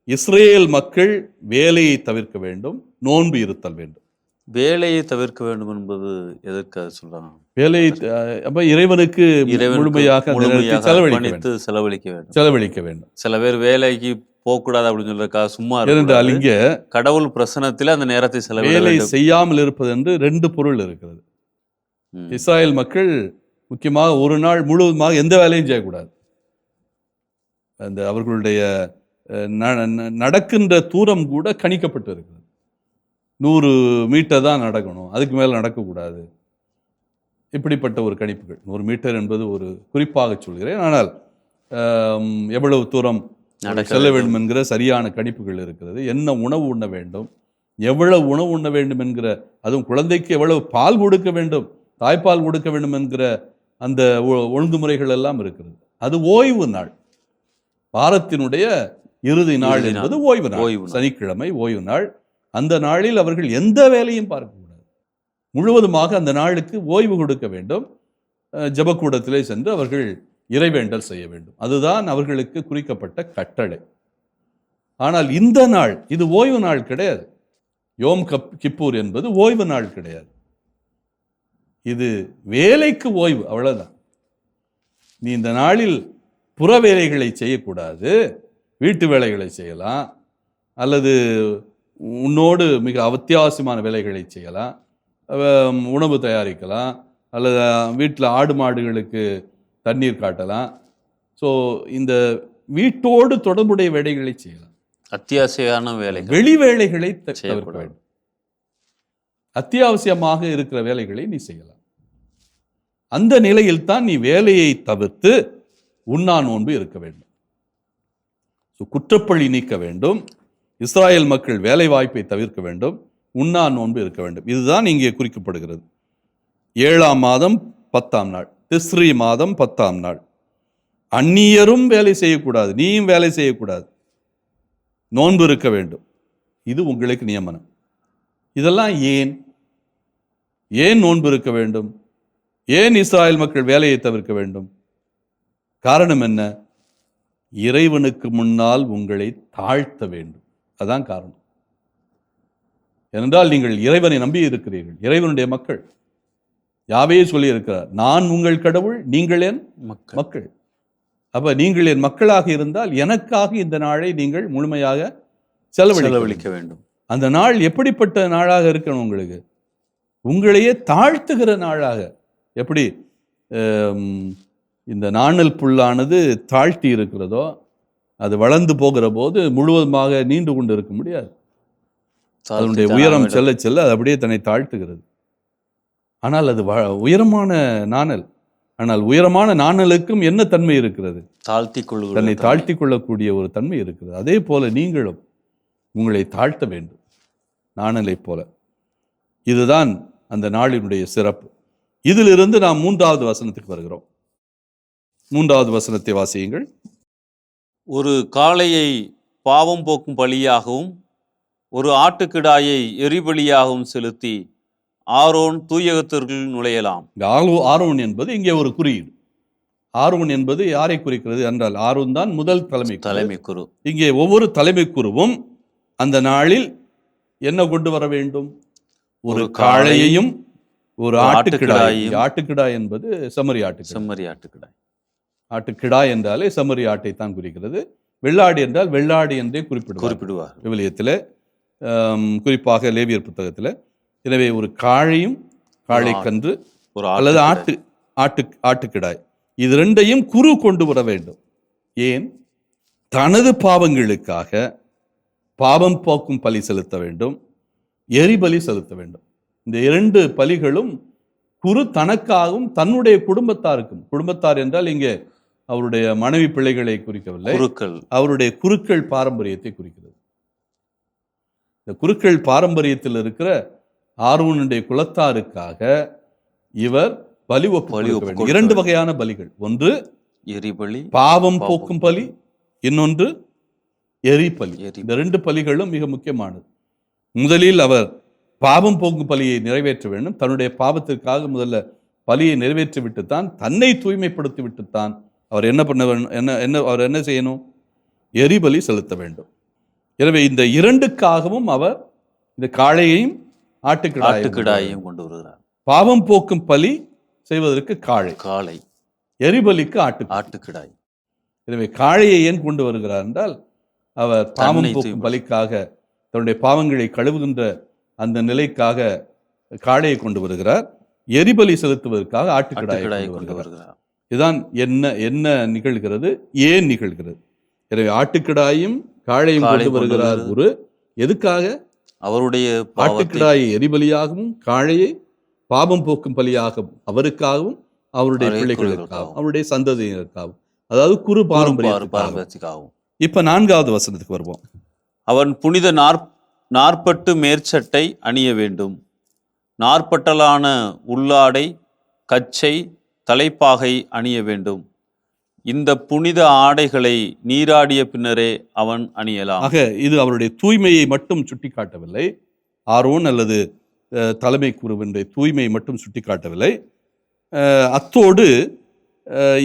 இஸ்ரேல் மக்கள் வேலையை தவிர்க்க வேண்டும், நோன்பு இருத்தல் வேண்டும். வேலையை தவிர்க்க வேண்டும் என்பது எதற்காக சொல்றாங்க? வேலையை இறைவனுக்கு முழுமையாக செலவழிக்க வேண்டும். சில பேர் வேலைக்கு போகக்கூடாது அப்படின்னு சொல்றதுக்காக சும்மா இருந்தால் இங்க கடவுள் பிரசனத்தில் அந்த நேரத்தை வேலை செய்யாமல் இருப்பது என்று 2 பொருள் இருக்கிறது. இஸ்ராயல் மக்கள் முக்கியமாக ஒரு நாள் முழுவதுமாக எந்த வேலையும் செய்யக்கூடாது. அந்த அவர்களுடைய நடக்கின்ற தூரம் கூட கணிக்கப்பட்டு இருக்கிறது. 100 மீட்டர் தான் நடக்கணும், அதுக்கு மேலே நடக்கக்கூடாது. இப்படிப்பட்ட ஒரு கணிப்புகள். 100 மீட்டர் என்பது ஒரு குறிப்பாக சொல்கிறேன். ஆனால் எவ்வளவு தூரம் செல்ல வேண்டும் என்கிற சரியான கணிப்புகள் இருக்கிறது. என்ன உணவு உண்ண வேண்டும், எவ்வளவு உணவு உண்ண வேண்டும் என்கிற, அதுவும் குழந்தைக்கு எவ்வளவு பால் கொடுக்க வேண்டும், தாய்ப்பால் கொடுக்க வேண்டும் என்கிற அந்த ஒழுங்குமுறைகள் எல்லாம் இருக்கிறது. அது ஓய்வு நாள், வாரத்தினுடைய இறுதி நாள் என்பது ஓய்வு நாள், சனிக்கிழமை ஓய்வு நாள். அந்த நாளில் அவர்கள் எந்த வேலையும் பார்க்கக்கூடாது. முழுவதுமாக அந்த நாளுக்கு ஓய்வு கொடுக்க வேண்டும். ஜெபக்கூடத்திலே சென்று அவர்கள் இறைவேண்டல் செய்ய வேண்டும். அதுதான் அவர்களுக்கு குறிக்கப்பட்ட கட்டளை. ஆனால் இந்த நாள் இது ஓய்வு நாள் கிடையாது. யோம் கிப்பூர் என்பது ஓய்வு நாள் கிடையாது. இது வேலைக்கு ஓய்வு, அவ்வளவுதான். நீ இந்த நாளில் புற வேலைகளை செய்யக்கூடாது, வீட்டு வேலைகளை செய்யலாம், அல்லது உன்னோடு மிக அத்தியாவசியமான வேலைகளை செய்யலாம், உணவு தயாரிக்கலாம், அல்லது வீட்டில் ஆடு மாடுகளுக்கு தண்ணீர் காட்டலாம். ஸோ இந்த வீட்டோடு தொடர்புடைய வேலைகளை செய்யலாம். அத்தியாவசியமான வேலைகள், வெளி வேலைகளை தவிர்க்க செய்யக்கூடாது. வேண்டும். அத்தியாவசியமாக இருக்கிற வேலைகளை நீ செய்யலாம். அந்த நிலையில் தான் நீ வேலையை தவிர்த்து உண்ணா நோன்பு இருக்க வேண்டும். குற்றப்பழி நீக்க வேண்டும். இஸ்ராயேல் மக்கள் வேலை வாய்ப்பை தவிர்க்க வேண்டும். உண்ணா நோன்பு இருக்க வேண்டும். இதுதான் இங்கே குறிக்கப்படுகிறது. 7ஆம் மாதம் 10ஆம் நாள், திஸ்ரி மாதம் 10ஆம் நாள். அந்நியரும் வேலை செய்யக்கூடாது, நீயும் வேலை செய்யக்கூடாது, நோன்பு இருக்க வேண்டும். இது உங்களுக்கு நியமனம். இதெல்லாம் ஏன் நோன்பு இருக்க வேண்டும்? ஏன் இஸ்ராயேல் மக்கள் வேலையை தவிர்க்க வேண்டும்? காரணம் என்ன? இறைவனுக்கு முன்னால் உங்களை தாழ்த்த வேண்டும். அதான் காரணம். ஏனென்றால் நீங்கள் இறைவனை நம்பி இருக்கிறீர்கள், இறைவனுடைய மக்கள். யாவே சொல்லி இருக்கிறார், நான் உங்கள் கடவுள், நீங்கள் என் மக்கள். அப்ப நீங்கள் என் மக்களாக இருந்தால் எனக்காக இந்த நாளை நீங்கள் முழுமையாக செலவழிக்க வேண்டும். அந்த நாள் எப்படிப்பட்ட நாளாக இருக்கணும்? உங்களுக்கு உங்களையே தாழ்த்துகிற நாளாக. எப்படி இந்த நாணல் புல்லானது தாழ்த்தி இருக்கிறதோ, அது வளர்ந்து போகிற போது முழுவதுமாக நீண்டு கொண்டு இருக்க முடியாது. அதனுடைய உயரம் செல்ல செல்ல அது அப்படியே தன்னை தாழ்த்துகிறது. ஆனால் அது உயரமான நாணல். ஆனால் உயரமான நாணலுக்கும் என்ன தன்மை இருக்கிறது? தன்னை தாழ்த்தி கொள்ளக்கூடிய ஒரு தன்மை இருக்கிறது. அதே போல நீங்களும் உங்களை தாழ்த்த வேண்டும், நாணலை போல. இதுதான் அந்த நாளினுடைய சிறப்பு. இதிலிருந்து நாம் 3வது வசனத்துக்கு வருகிறோம். 3வது வசனத்தை வாசியுங்கள். ஒரு காளையை பாவம் போக்கும் பலியாகவும் ஒரு ஆட்டுக்கிடாயை எரிபலியாகவும் செலுத்தி ஆரோன் தூயகத்திற்குள் நுழையலாம். ஆரோன் என்பது இங்கே ஒரு குறியீடு. ஆரோன் என்பது யாரை குறிக்கிறது என்றால், ஆரோன் தான் முதல் தலைமை குரு. இங்கே ஒவ்வொரு தலைமை குருவும் அந்த நாளில் என்ன கொண்டு வர வேண்டும்? ஒரு காளையையும் ஒரு ஆட்டுக்கிடாயையும். ஆட்டுக்கிடாய் என்பது செம்மறி ஆட்டுக்கிடாய். ஆட்டுக்கிடாய் என்றாலே செம்மறி ஆட்டை தான் குறிக்கிறது. வெள்ளாடு என்றால் வெள்ளாடு என்றே குறிப்பிடுவார் விவிலியத்தில், குறிப்பாக லேவியர் புத்தகத்தில். எனவே ஒரு காளையும் காளைக்கன்று அல்லது ஆட்டுக்கிடாய், இது ரெண்டையும் குரு கொண்டு வர வேண்டும். ஏன்? தனது பாவங்களுக்காக பாவம் போக்கும் பலி செலுத்த வேண்டும், எரிபலி செலுத்த வேண்டும். இந்த 2 பலிகளும் குரு தனக்காகவும் தன்னுடைய குடும்பத்தாருக்கும், குடும்பத்தார் என்றால் இங்கே அவருடைய மனைவி பிள்ளைகளை குறிக்கவில்லை, அவருடைய குருக்கள் பாரம்பரியத்தை குறிக்கிறது. இந்த குருக்கள் பாரம்பரியத்தில் இருக்கிற ஆரோனுடைய குலத்தாருக்காக இவர் பலி ஒப்பு. 2 வகையான பலிகள். ஒன்று எரிபலி, பாவம் போக்கும் பலி. இன்னொன்று எரிபலி. இந்த 2 பலிகளும் மிக முக்கியமானது. முதலில் அவர் பாவம் போக்கும் பலியை நிறைவேற்ற வேண்டும். தன்னுடைய பாவத்திற்காக முதல்ல பலியை நிறைவேற்றி விட்டுத்தான், தன்னை தூய்மைப்படுத்தி விட்டுத்தான் அவர் என்ன பண்ண வேண்டும்? அவர் என்ன செய்யணும்? எரிபலி செலுத்த வேண்டும். எனவே இந்த 2க்காகவும் அவர் இந்த காளையையும் ஆட்டுக்கிடாயையும் கொண்டு வருகிறார். பாவம் போக்கும் பலி செய்வதற்கு காளை, எரிபலிக்கு ஆட்டுக்கிடாய். எனவே காளையை ஏன் கொண்டு வருகிறார் என்றால், அவர் பாவம் போக்கும் பலிக்காக தன்னுடைய பாவங்களை கழுவுகின்ற அந்த நிலைக்காக காளையை கொண்டு வருகிறார். எரிபலி செலுத்துவதற்காக ஆட்டுக்கிடாயை கொண்டு வருகிறார். இதுதான் என்ன நிகழ்கிறது, ஏன் நிகழ்கிறது? எனவே ஆட்டுக்கிடாயும் காளையும் கொண்டு வருகிறார் குரு. எதுக்காக? அவருடைய ஆட்டுக்கிடாயை எரிபலியாகவும் காளையை பாவம் போக்கும் பலியாகவும் அவருக்காகவும் அவருடைய பிள்ளைகளுக்காகவும் அவருடைய சந்ததியினருக்காகவும், அதாவது குரு பாரம்பரியத்துக்காகவும். இப்ப 4வது வசனத்துக்கு வருவோம். அவன் புனித நாற்பட்டு மேற்சட்டை அணிய வேண்டும், நாற்பட்டலான உள்ளாடை, கச்சை, தலைப்பாகை அணிய வேண்டும். இந்த புனித ஆடைகளை நீராடிய பின்னரே அவன் அணியலாம். ஆக இது அவருடைய தூய்மையை மட்டும் சுட்டி காட்டவில்லை. ஆரோன் அல்லது தலைமை குருவினுடைய தூய்மையை மட்டும் சுட்டி காட்டவில்லை. அத்தோடு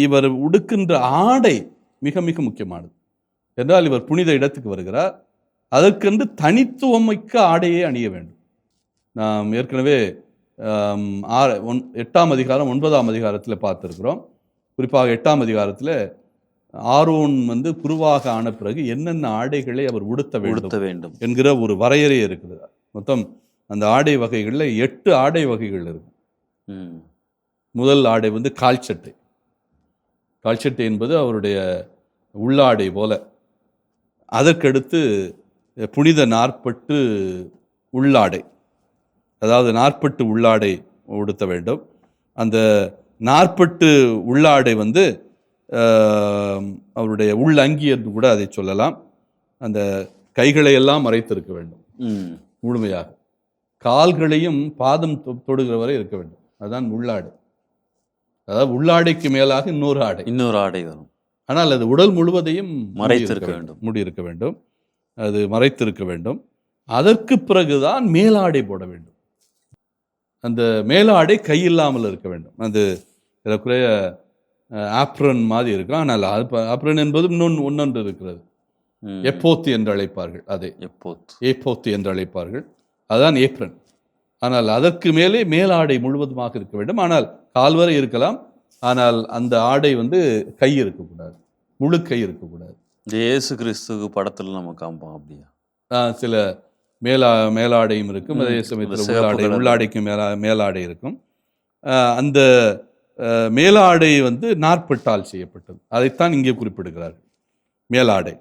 இவர் உடுக்கின்ற ஆடை மிக மிக முக்கியமானது. என்றால் இவர் புனித இடத்துக்கு வருகிறார், அதற்கென்று தனித்துவமிக்க ஆடையை அணிய வேண்டும். நாம் ஏற்கனவே 8ஆம் அதிகாரம் 9ஆம் அதிகாரத்தில் பார்த்துருக்கிறோம். குறிப்பாக 8ஆம் அதிகாரத்தில் ஆரோன் குருவாக ஆன பிறகு என்னென்ன ஆடைகளை அவர் உடுத்த வேண்டும் என்கிற ஒரு வரையறை இருக்கிறது. மொத்தம் அந்த ஆடை வகைகளில் 8 ஆடை வகைகள் இருக்கும். ம். முதல் ஆடை வந்து கால்சட்டை. கால்சட்டை என்பது அவருடைய உள்ளாடை போல. அதற்கடுத்து புனித நாற்பட்டு உள்ளாடை, அதாவது நாற்பட்டு உள்ளாடை உடுத்த வேண்டும். அந்த நாற்பட்டு உள்ளாடை வந்து அவருடைய உள்ளங்கி என்று கூட அதை சொல்லலாம். அந்த கைகளை எல்லாம் மறைத்திருக்க வேண்டும் முழுமையாக. கால்களையும் பாதம் தொடுகிற வரை இருக்க வேண்டும். அதுதான் உள்ளாடை. அதாவது உள்ளாடைக்கு மேலாக இன்னொரு ஆடை வரும். ஆனால் அது உடல் முழுவதையும் மூடியிருக்க வேண்டும். அது மறைத்திருக்க வேண்டும். அதற்கு பிறகுதான் மேலாடை போட வேண்டும். அந்த மேலாடை கையில்லாமல் இருக்க வேண்டும். அது இதற்குரிய ஆப்ரன் மாதிரி இருக்கும். ஆனால் ஆப்ரன் என்பது ஒன்னொன்று இருக்கிறது. எப்போத்து என்று அழைப்பார்கள். அதை எப்போத்து என்று அழைப்பார்கள். அதுதான் ஏப்ரன். ஆனால் அதற்கு மேலே மேலாடை முழுவதுமாக இருக்க வேண்டும். ஆனால் கால்வரை இருக்கலாம். ஆனால் அந்த ஆடை வந்து கை இருக்கக்கூடாது, முழு கை இருக்கக்கூடாது. இயேசு கிறிஸ்து படத்தில் நம்ம காண்போம். அப்படியா? சில மேலாடையும் இருக்கும். அதே சமயத்தில் உள்ளாடைக்கும் மேலாடை இருக்கும். அந்த மேலாடை வந்து நாற்பட்டால் செய்யப்பட்டது. அதைத்தான் இங்கே குறிப்பிடுகிறார்கள். மேலாடை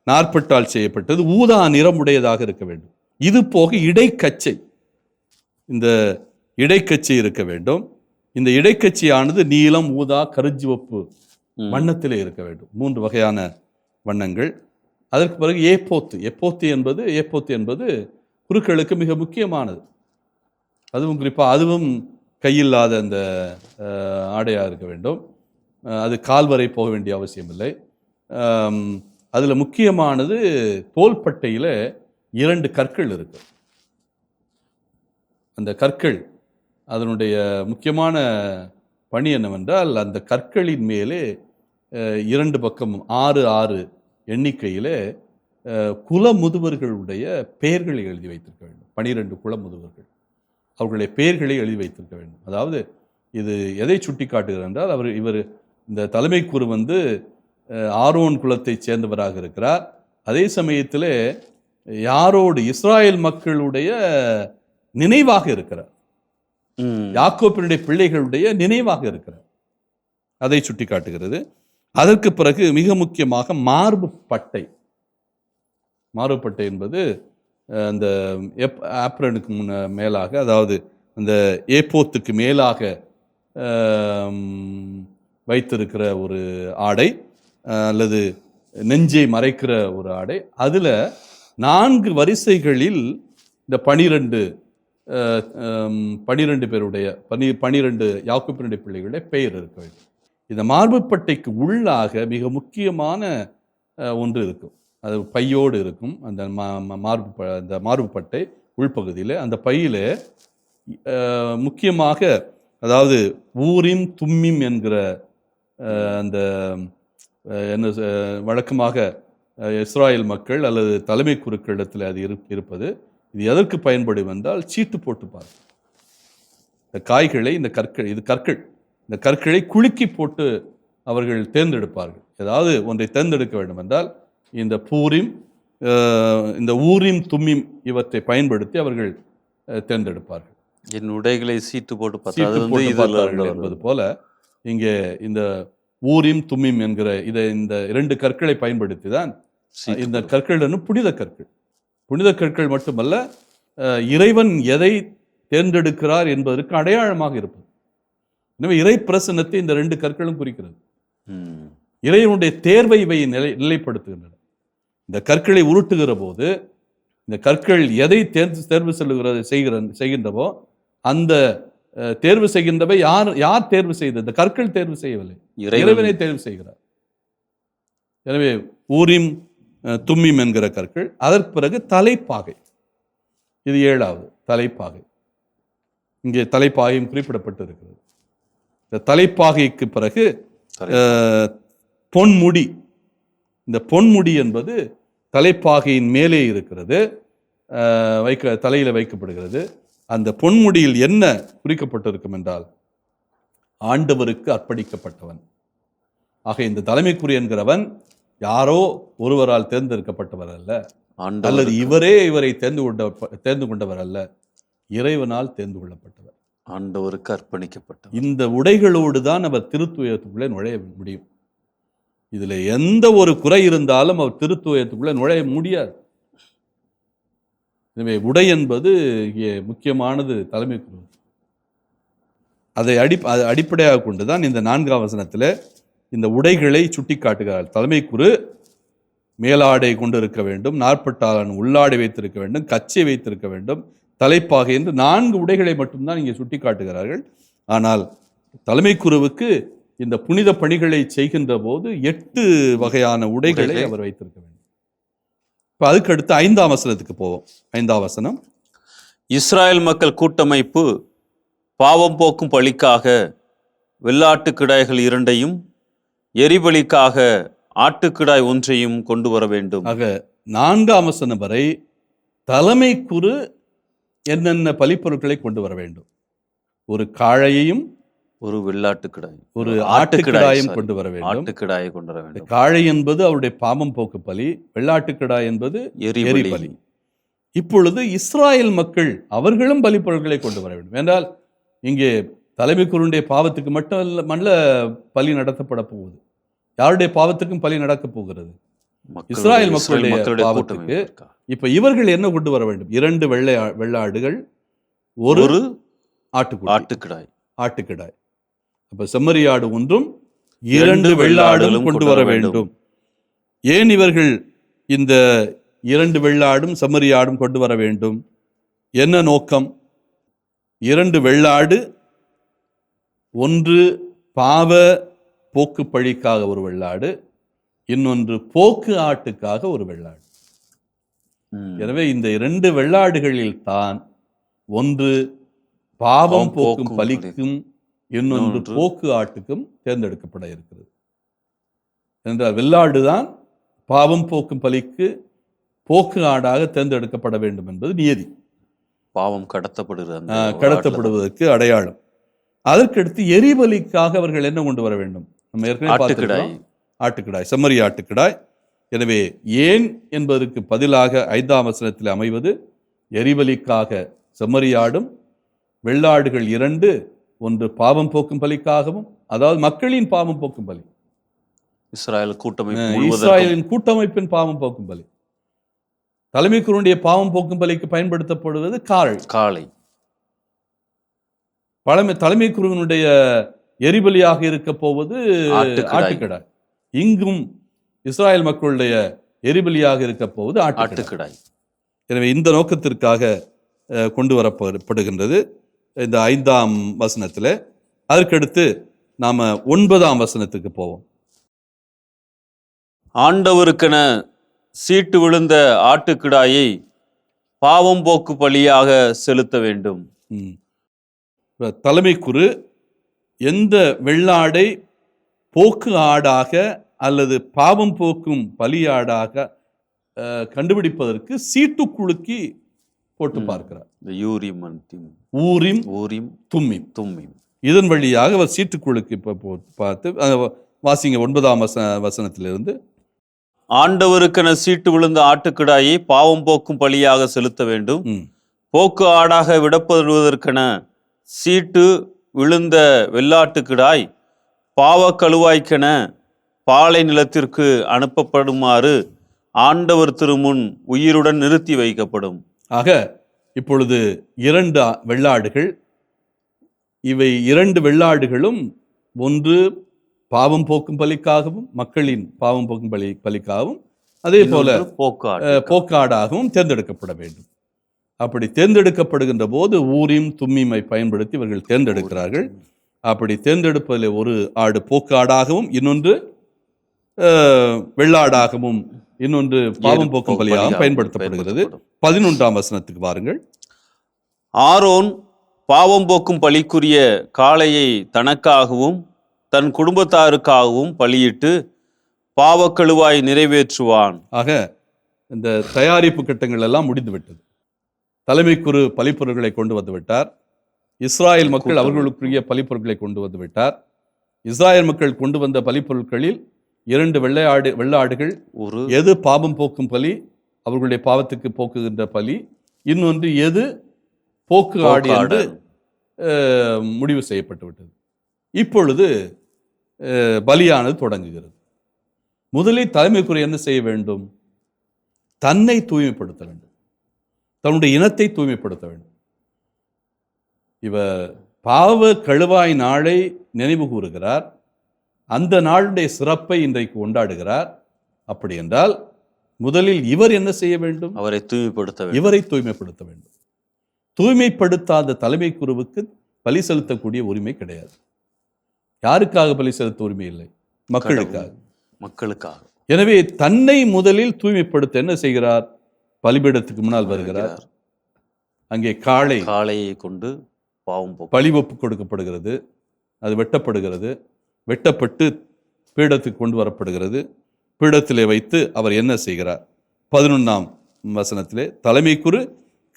நாற்பட்டால் செய்யப்பட்டது, ஊதா நிறமுடையதாக இருக்க வேண்டும். இது போக இடைக்கச்சை, இந்த இடைக்கச்சை இருக்க வேண்டும். இந்த இடைக்கச்சையானது நீலம், ஊதா, கருஞ்சிவப்பு வண்ணத்திலே இருக்க வேண்டும். 3 வகையான வண்ணங்கள். அதற்கு பிறகு ஏப்போத்து என்பது குருக்களுக்கு மிக முக்கியமானது. அதுவும் குறிப்பாக அதுவும் கையில்லாத அந்த ஆடையாக இருக்க வேண்டும். அது கால்வரை போக வேண்டிய அவசியம் இல்லை. அதில் முக்கியமானது தோள்பட்டையில் 2 கற்கள் இருக்கு. அந்த கற்கள் அதனுடைய முக்கியமான பணி என்னவென்றால், அந்த கற்களின் மேலே 2 பக்கமும் 6 எண்ணிக்கையில் குல முதுவர்களுடைய பெயர்களை எழுதி வைத்திருக்க வேண்டும். 12 குல முதுவர்கள், அவர்களுடைய பெயர்களை எழுதி வைத்திருக்க வேண்டும். அதாவது இது எதை சுட்டி காட்டுகிறது என்றால், இவர் இந்த தலைமை குரு வந்து ஆரோன் குலத்தை சேர்ந்தவராக இருக்கிறார். அதே சமயத்தில் யாரோடு இஸ்ராயல் மக்களுடைய நினைவாக இருக்கிறார், யாக்கோபினுடைய பிள்ளைகளுடைய நினைவாக இருக்கிறார். அதை சுட்டி காட்டுகிறது. அதற்கு பிறகு மிக முக்கியமாக மார்பு பட்டை என்பது அந்த ஆப்ரனுக்கு மேலாக, அதாவது அந்த ஏப்போத்துக்கு மேலாக வைத்திருக்கிற ஒரு ஆடை, அல்லது நெஞ்சை மறைக்கிற ஒரு ஆடை. அதில் 4 வரிசைகளில் இந்த 12 பேருடைய 12 யாக்கோபினுடைய பிள்ளைகளுடைய பெயர் இருக்க வேண்டும். இந்த மார்புப்பட்டைக்கு உள்ளாக மிக முக்கியமான ஒன்று இருக்கும். அது பையோடு இருக்கும். அந்த மார்புப்பட்டை உள்பகுதியில், அந்த பையில் முக்கியமாக, அதாவது ஊரிம் தும்மிம் என்கிற அந்த என்ன வழக்கமாக இஸ்ராயல் மக்கள் அல்லது தலைமை குருக்களிடத்தில் அது இருப்பது. இது எதற்கு பயன்படும் என்றால், சீட்டு போட்டு பாருங்கள். இந்த காய்களை, இந்த கற்களை குலுக்கி போட்டு அவர்கள் தேர்ந்தெடுப்பார்கள். ஏதாவது ஒன்றை தேர்ந்தெடுக்க வேண்டும் என்றால் இந்த ஊரிம் தும்மிம் இவற்றை பயன்படுத்தி அவர்கள் தேர்ந்தெடுப்பார்கள். என் உடைகளை சீட்டு போட்டு பார்த்தார்கள் என்பது போல இங்கே இந்த ஊரிம் தும்மிம் என்கிற இந்த 2 கற்களை பயன்படுத்தி தான் இந்த கற்கள் புனித கற்கள் மட்டுமல்ல, இறைவன் எதை தேர்ந்தெடுக்கிறார் என்பதற்கு அடையாளமாக இருப்பது. எனவே இறை பிரசன்னத்தை இந்த 2 கற்களும் குறிக்கிறது. இறைவனுடைய தேர்வை இவை நிலைப்படுத்துகின்றன. இந்த கற்களை உருட்டுகிற போது, இந்த கற்கள் எதை தேர்வு செய்கின்றவோ அந்த தேர்வு செய்கின்றவை யார் தேர்வு செய்தது? இந்த கற்கள் தேர்வு செய்யவில்லை, இறைவனை தேர்வு செய்கிறார். எனவே ஊரிம் தும்மிம் என்கிற கற்கள். அதற்கு பிறகு தலைப்பாகை, இது 7வது தலைப்பாகை. இங்கே தலைப்பாகையும் குறிப்பிடப்பட்டு இருக்கிறது. இந்த தலைப்பாகைக்கு பிறகு பொன்முடி. இந்த பொன்முடி என்பது தலைப்பாகையின் மேலே இருக்கிறது, தலையில் வைக்கப்படுகிறது. அந்த பொன்முடியில் என்ன குறிக்கப்பட்டிருக்கும் என்றால், ஆண்டவருக்கு அர்ப்பணிக்கப்பட்டவன். ஆக இந்த தலைமைக்குரிய என்கிறவன் யாரோ ஒருவரால் தேர்ந்தெடுக்கப்பட்டவர் அல்ல, அல்லது இவரை தேர்ந்து கொண்டவர் அல்ல. இறைவனால் தேர்ந்து கொள்ளப்பட்டவர். ஆண்டவருக்கு அர்ப்பணிக்கப்பட்டவர். இந்த உடைகளோடு தான் அவர் திருத்துவயத்துக்குள்ளே நுழைய முடியும். இதுல எந்த ஒரு குறை இருந்தாலும் அவர் திருத்துவயத்துக்குள்ளே நுழைய முடியாது. எனவே உடை என்பது இங்கே முக்கியமானது. தலைமை குரு அதை அடிப்படையாக கொண்டுதான் இந்த 4ஆம் வசனத்தில் இந்த உடைகளை சுட்டி காட்டுகிறார். தலைமை குரு மேலாடை கொண்டு இருக்க வேண்டும், 40 உள்ளாடை வைத்திருக்க வேண்டும், கச்சை வைத்திருக்க வேண்டும், தலைப்பாகை என்று 4 உடைகளை மட்டும்தான் இங்கே சுட்டி காட்டுகிறார்கள். ஆனால் தலைமை குருவுக்கு இந்த புனித பணிகளை செய்கின்ற போது 8 வகையான உடைகளை அவர் வைத்திருக்க வேண்டும். இப்போ அதுக்கு அடுத்து 5ஆம் வசனத்துக்கு போவோம். 5ஆம் வசனம், இஸ்ராயல் மக்கள் கூட்டமைப்பு பாவம் போக்கும் பலிக்காக வெள்ளாட்டுக்கிடாய்கள் 2ஐயும் எரிபலிக்காக ஆட்டுக்கிடாய் 1ஐயும் கொண்டு வர வேண்டும். ஆக 4ஆம் வசனம் வரை தலைமை குரு என்னென்ன பலிப்பொருட்களை கொண்டு வர வேண்டும்? ஒரு காளையையும் ஒரு வெள்ளாட்டுக்கிடாய், ஒரு ஆட்டுக்கிடாயும் கொண்டு வர வேண்டும். ஆட்டுக்கிடாயை கொண்டு வர வேண்டும். காளை என்பது அவருடைய பாவம் போக்கு பலி, வெள்ளாட்டுக்கிடாய் என்பது எரிபலி. இப்பொழுது இஸ்ராயல் மக்கள் அவர்களும் பலிப்பொருட்களை கொண்டு வர வேண்டும். என்றால் இங்கே தலைமை குருடைய பாவத்துக்கு மட்டுமல்ல பலி நடத்தப்பட போகுது, யாருடைய பாவத்துக்கும் பலி நடக்கப் போகிறது? இஸ்ராயல் மக்களுடைய பாவத்துக்கு. இப்ப இவர்கள் என்ன கொண்டு வர வேண்டும்? 2 வெள்ளாடுகள், ஒரு ஆட்டுக்கிடாய். அப்ப செம்மறியாடு ஒன்றும் 2 வெள்ளாடும் கொண்டு வர வேண்டும். ஏன் இவர்கள் இந்த 2 வெள்ளாடும் செம்மறியாடும் கொண்டு வர வேண்டும்? என்ன நோக்கம்? 2 வெள்ளாடு, ஒன்று பாவ போக்கு பழிக்காக ஒரு வெள்ளாடு, இன்னொன்று போக்கு ஆட்டுக்காக ஒரு வெள்ளாடு. எனவே இந்த 2 வெள்ளாடுகளில் தான் ஒன்று பாவம் போக்கும் பலிக்கும், இன்னொன்று போக்கு ஆட்டுக்கும் தேர்ந்தெடுக்கப்பட இருக்கிறது. என்றால் வெள்ளாடுதான் பாவம் போக்கும் பலிக்கு போக்கு ஆடாக தேர்ந்தெடுக்கப்பட வேண்டும் என்பது நியதி. பாவம் கடத்தப்படுவதற்கு அடையாளம். அதற்கடுத்து எரிபலிக்காக அவர்கள் என்ன கொண்டு வர வேண்டும்? நம்ம ஏற்கனவே பார்த்திருக்கிறோம், ஆட்டுக்கிடாய், செம்மறி ஆட்டுக்கிடாய். எனவே ஏன் என்பதற்கு பதிலாக 5ஆம் வசனத்தில் அமைவது எரிபலிக்காக செம்மறியாடும், வெள்ளாடுகள் 2, ஒன்று பாவம் போக்கும் பலிக்காகவும், அதாவது மக்களின் பாவம் போக்கும் பலி, இஸ்ராயலின் கூட்டமைப்பின் பாவம் போக்கும் பலி. தலைமை குருடைய பாவம் போக்கும் பலிக்கு பயன்படுத்தப்படுவது காளை. தலைமை குருவினுடைய எரிபலியாக இருக்க போவது ஆட்டுக்கிடாய். இங்கும் இஸ்ராயல் மக்களுடைய எரிபலியாக இருக்க போவது ஆட்டுக்கிடாய். எனவே இந்த நோக்கத்திற்காக கொண்டு வரப்படுகின்றது இந்த 5ஆம் வசனத்தில். அதற்கடுத்து நாம 9ஆம் வசனத்துக்கு போவோம். ஆண்டவருக்கென சீட்டு விழுந்த ஆட்டுக்கிடாயை பாவம் போக்கு பலியாக செலுத்த வேண்டும். தலைமை குரு எந்த வெள்ளாடை போக்கு ஆடாக அல்லது பாவம் போக்கும் பலியாடாக கண்டுபிடிப்பதற்கு சீட்டு குலுக்கி போட்டு பார்க்கிறார். ஊரிம் தும்மிம் இதன் வழியாக அவர் சீட்டு குலுக்கி பார்த்து வாசிங்க 9ஆம் வசனத்திலிருந்து. ஆண்டவருக்கென சீட்டு விழுந்த ஆட்டுக்கிடாயை பாவம் போக்கும் பலியாக செலுத்த வேண்டும். போக்கு ஆடாக விடப்படுவதற்கென சீட்டு விழுந்த வெள்ளாட்டுக்கிடாய் பாவ கழுவாய்க்கென பாலை நிலத்திற்கு அனுப்பப்படுமாறு ஆண்டவர் திருமுன் உயிருடன் நிறுத்தி வைக்கப்படும். ஆக இப்பொழுது 2 வெள்ளாடுகள், இவை 2 வெள்ளாடுகளும் ஒன்று பாவம் போக்கும் பலிக்காகவும் மக்களின் பாவம் போக்கும் பலிக்காகவும் அதே போல போக்காடாகவும் தேர்ந்தெடுக்கப்பட வேண்டும். அப்படி தேர்ந்தெடுக்கப்படுகின்ற போது ஊரிம் தும்மிமை பயன்படுத்தி இவர்கள் தேர்ந்தெடுக்கிறார்கள். அப்படி தேர்ந்தெடுப்பதில் ஒரு ஆடு போக்காடாகவும், இன்னொன்று வெள்ளாடாகவும், இன்னொன்று பாவம் போக்கும் பலியாகவும் பயன்படுத்தப்படுகிறது. 11ஆம் வசனத்துக்கு வாருங்கள். ஆரோன் பாவம் போக்கும் பலிக்குரிய காளையை தனக்காகவும் தன் குடும்பத்தாருக்காகவும் பலியிட்டு பாவக்கழுவாய் நிறைவேற்றுவான். ஆக இந்த தயாரிப்பு கட்டங்கள் எல்லாம் முடிந்துவிட்டது. தலைமை குரு பலிப்பொருட்களை கொண்டு வந்து விட்டார். இஸ்ராயல் மக்கள் அவர்களுக்குரிய பலிப்பொருட்களை கொண்டு வந்து விட்டார். இஸ்ராயல் மக்கள் கொண்டு வந்த பலிப்பொருட்களில் 2 வெள்ளாடுகள், எது பாவம் போக்கும் பலி, அவர்களுடைய பாவத்துக்கு போக்குகின்ற பலி, இன்னொன்று எது போக்கு ஆடு போக்காடு. என்று முடிவு செய்யப்பட்டு விட்டது. இப்பொழுது பலியானது தொடங்குகிறது. முதலில் தலைமைக்குரிய என்ன செய்ய வேண்டும்? தன்னை தூய்மைப்படுத்த வேண்டும், தன்னுடைய இனத்தை தூய்மைப்படுத்த வேண்டும். இவர் பாவ கழுவாய் நாளை நினைவு கூறுகிறார். அந்த நாளுடைய சிறப்பை இன்றைக்கு கொண்டாடுகிறார். அப்படி என்றால் முதலில் இவர் என்ன செய்ய வேண்டும்? அவரை தூய்மைப்படுத்த வேண்டும். இவரை தூய்மைப்படுத்த வேண்டும். தூய்மைப்படுத்தாத தலைமை குருவுக்கு பலி செலுத்தக்கூடிய உரிமை கிடையாது. யாருக்காக பலி செலுத்த உரிமை இல்லை? மக்களுக்காக. மக்களுக்காக. எனவே தன்னை முதலில் தூய்மைப்படுத்த என்ன செய்கிறார்? பலிபீடத்துக்கு முன்னால் வருகிறார். அங்கே காளையை கொண்டு பாவம் போக்கு பலி ஒப்பு கொடுக்கப்படுகிறது. அது வெட்டப்படுகிறது. வெட்டப்பட்டு பீடத்துக்கு கொண்டு வரப்படுகிறது. பீடத்திலே வைத்து அவர் என்ன செய்கிறார்? 11ஆம் வசனத்திலே தலைமை குரு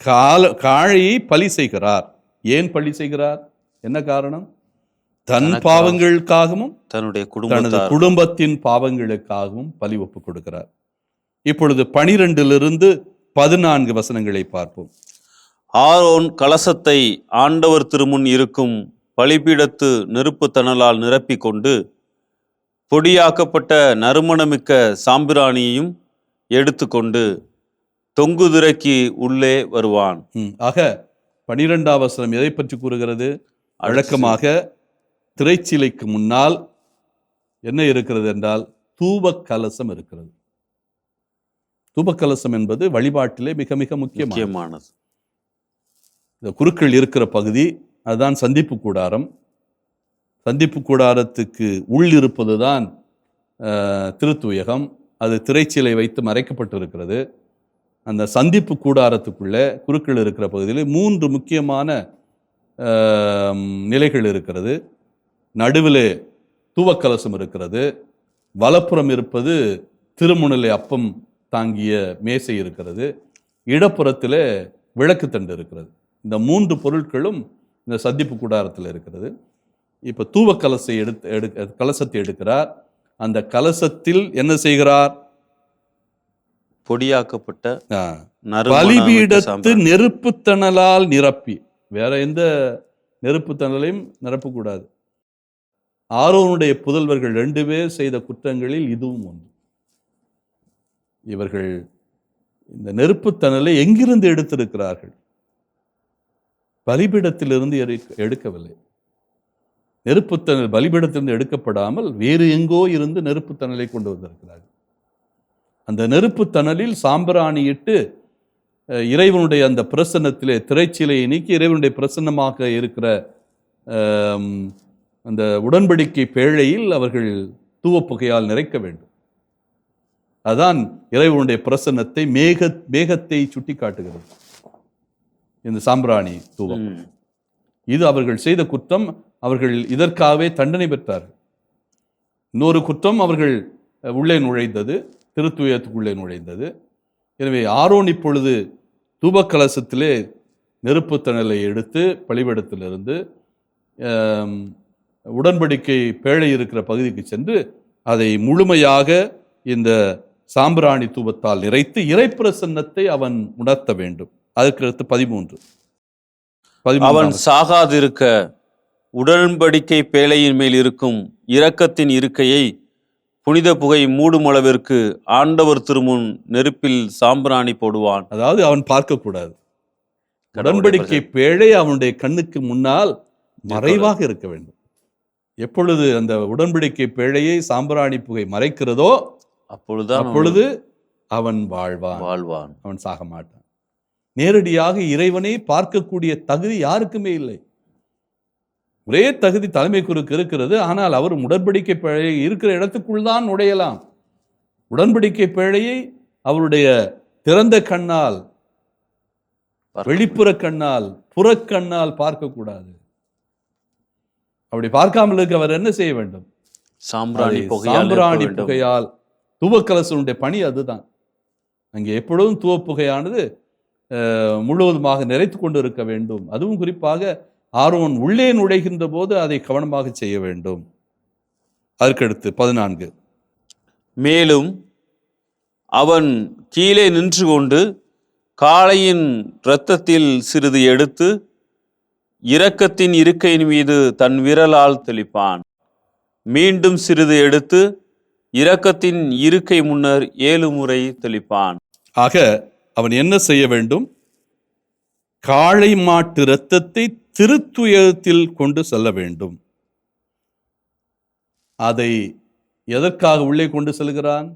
காளையை பலி செய்கிறார். ஏன் பலி செய்கிறார்? என்ன காரணம்? தன் பாவங்களுக்காகவும் தன்னுடைய தனது குடும்பத்தின் பாவங்களுக்காகவும் பலி ஒப்பு கொடுக்கிறார். இப்பொழுது 12 14 வசனங்களை பார்ப்போம். ஆரோன் கலசத்தை ஆண்டவர் திருமுன் இருக்கும் பலிபீடத்து நெருப்பு தணலால் நிரப்பி கொண்டு பொடியாக்கப்பட்ட நறுமணமிக்க சாம்பிராணியையும் எடுத்துக்கொண்டு தொங்குதிரைக்கு உள்ளே வருவான். ஆக 12ஆம் வசனம் எதை பற்றி கூறுகிறது? வழக்கமாக திரைச்சிலைக்கு முன்னால் என்ன இருக்கிறது என்றால் தூப கலசம் இருக்கிறது. தூப கலசம் என்பது வழிபாட்டிலே மிக மிக முக்கியமானது. இந்த குருக்கள் இருக்கிற பகுதி அதுதான் சந்திப்பு கூடாரம். சந்திப்பு கூடாரத்துக்கு உள் இருப்பது தான் திருத்துயகம். அது திரைச்சிலை வைத்து மறைக்கப்பட்டிருக்கிறது. அந்த சந்திப்பு கூடாரத்துக்குள்ளே குருக்கள் இருக்கிற பகுதியில் 3 முக்கியமான நிலைகள் இருக்கிறது. நடுவிலே தூவக்கலசம் இருக்கிறது. வலப்புறம் இருப்பது திருமுன்னிலை அப்பம் தாங்கிய மேசை இருக்கிறது. இடப்புறத்தில் விளக்கு தண்டு இருக்கிறது. இந்த 3 பொருட்களும் இந்த சந்திப்பு கூடாரத்தில் இருக்கிறது. இப்போ தூவக்கலசை கலசத்தை எடுக்கிறார். அந்த கலசத்தில் என்ன செய்கிறார்? பொடியாக்கப்பட்ட பலிபீடத்து நெருப்பு தணலால் நிரப்பி, வேற எந்த நெருப்பு தணலையும் நிரப்பக்கூடாது. ஆரோனுடைய புதல்வர்கள் 2 பேர் செய்த குற்றங்களில் இதுவும் ஒன்று. இவர்கள் இந்த நெருப்பு தணலை எங்கிருந்து எடுத்திருக்கிறார்கள்? பலிபீடத்திலிருந்து எடுக்கவில்லை. நெருப்பு தணல் பலிபீடத்திலிருந்து எடுக்கப்படாமல் வேறு எங்கோ இருந்து நெருப்பு தணலை கொண்டு வந்திருக்கிறார்கள். அந்த நெருப்பு தணலில் சாம்பிராணியிட்டு இறைவனுடைய அந்த பிரசன்னத்திலே திரைச்சிலையை நீக்கி இறைவனுடைய பிரசன்னமாக இருக்கிற அந்த உடன்படிக்கை பேழையில் அவர்கள் தூவப்புகையால் நிறைக்க வேண்டும். அதான் இறைவனுடைய பிரசன்னத்தை மேகத்தை சுட்டி காட்டுகிறது இந்த சாம்பிராணி தூவம். இது அவர்கள் செய்த குற்றம். அவர்கள் இதற்காகவே தண்டனை பெற்றார்கள். இன்னொரு குற்றம், அவர்கள் உள்ளே நுழைந்தது, திருத்துயத்துக்குள்ளே நுழைந்தது. எனவே ஆரோன் இப்பொழுது தூபக்கலசத்திலே நெருப்பு தணலை எடுத்து பலிபீடத்திலிருந்து உடன்படிக்கை பேழை இருக்கிற பகுதிக்கு சென்று அதை முழுமையாக இந்த சாம்பிராணி தூபத்தால் நிறைத்து இறைப்பிரசன்னத்தை அவன் உணர்த்த வேண்டும். அதற்கடுத்து 13 அவன் சாகாதிருக்க உடன்படிக்கை பேழையின் மேல் இருக்கும் இரக்கத்தின் இருக்கையை புனித புகை மூடும் அளவிற்கு ஆண்டவர் திருமுன் நெருப்பில் சாம்பிராணி போடுவான். அதாவது அவன் பார்க்கக்கூடாது. உடன்படிக்கை பேழை அவனுடைய கண்ணுக்கு முன்னால் மறைவாக இருக்க வேண்டும். எப்பொழுது அந்த உடன்படிக்கை பேழையை சாம்பிராணி புகை மறைக்கிறதோ அப்பொழுது அவன் வாழ்வான், அவன் சாக மாட்டான். நேரடியாக இறைவனை பார்க்கக்கூடிய தகுதி யாருக்குமே இல்லை. ஒரே தகுதி தலைமை குருக்கு இருக்கிறது. ஆனால் அவர் உடன்படிக்கை பேழை இருக்கிற இடத்துக்குள் தான் நுழையலாம். உடன்படிக்கை பேழையை அவருடைய திறந்த கண்ணால், வெளிப்புற கண்ணால், புறக்கண்ணால் பார்க்கக்கூடாது. அப்படி பார்க்காமல் இருக்க அவர் என்ன செய்ய வேண்டும்? சாம்பிராணி புகையால். தூவக்கலசனுடைய பணி அதுதான். அங்கே எப்பொழுதும் தூவப்புகையானது முழுவதுமாக நிறைத்து கொண்டு இருக்க வேண்டும். அதுவும் குறிப்பாக ஆரோன் உள்ளே நுழைகின்ற போது அதை கவனமாக செய்ய வேண்டும். அதற்கடுத்து 14 மேலும் அவன் கீழே நின்று கொண்டு காளையின் இரத்தத்தில் சிறிது எடுத்து இரக்கத்தின் இருக்கையின் மீது தன் விரலால் தெளிப்பான். மீண்டும் சிறிது எடுத்து இரக்கத்தின் இருக்கை முன்னர் 7 முறை தெளிப்பான். ஆக அவன் என்ன செய்ய வேண்டும்? காளை மாட்டு இரத்தத்தை திருத்துயத்தில் கொண்டு செல்ல வேண்டும். அதை எதற்காக உள்ளே கொண்டு செல்கிறான்?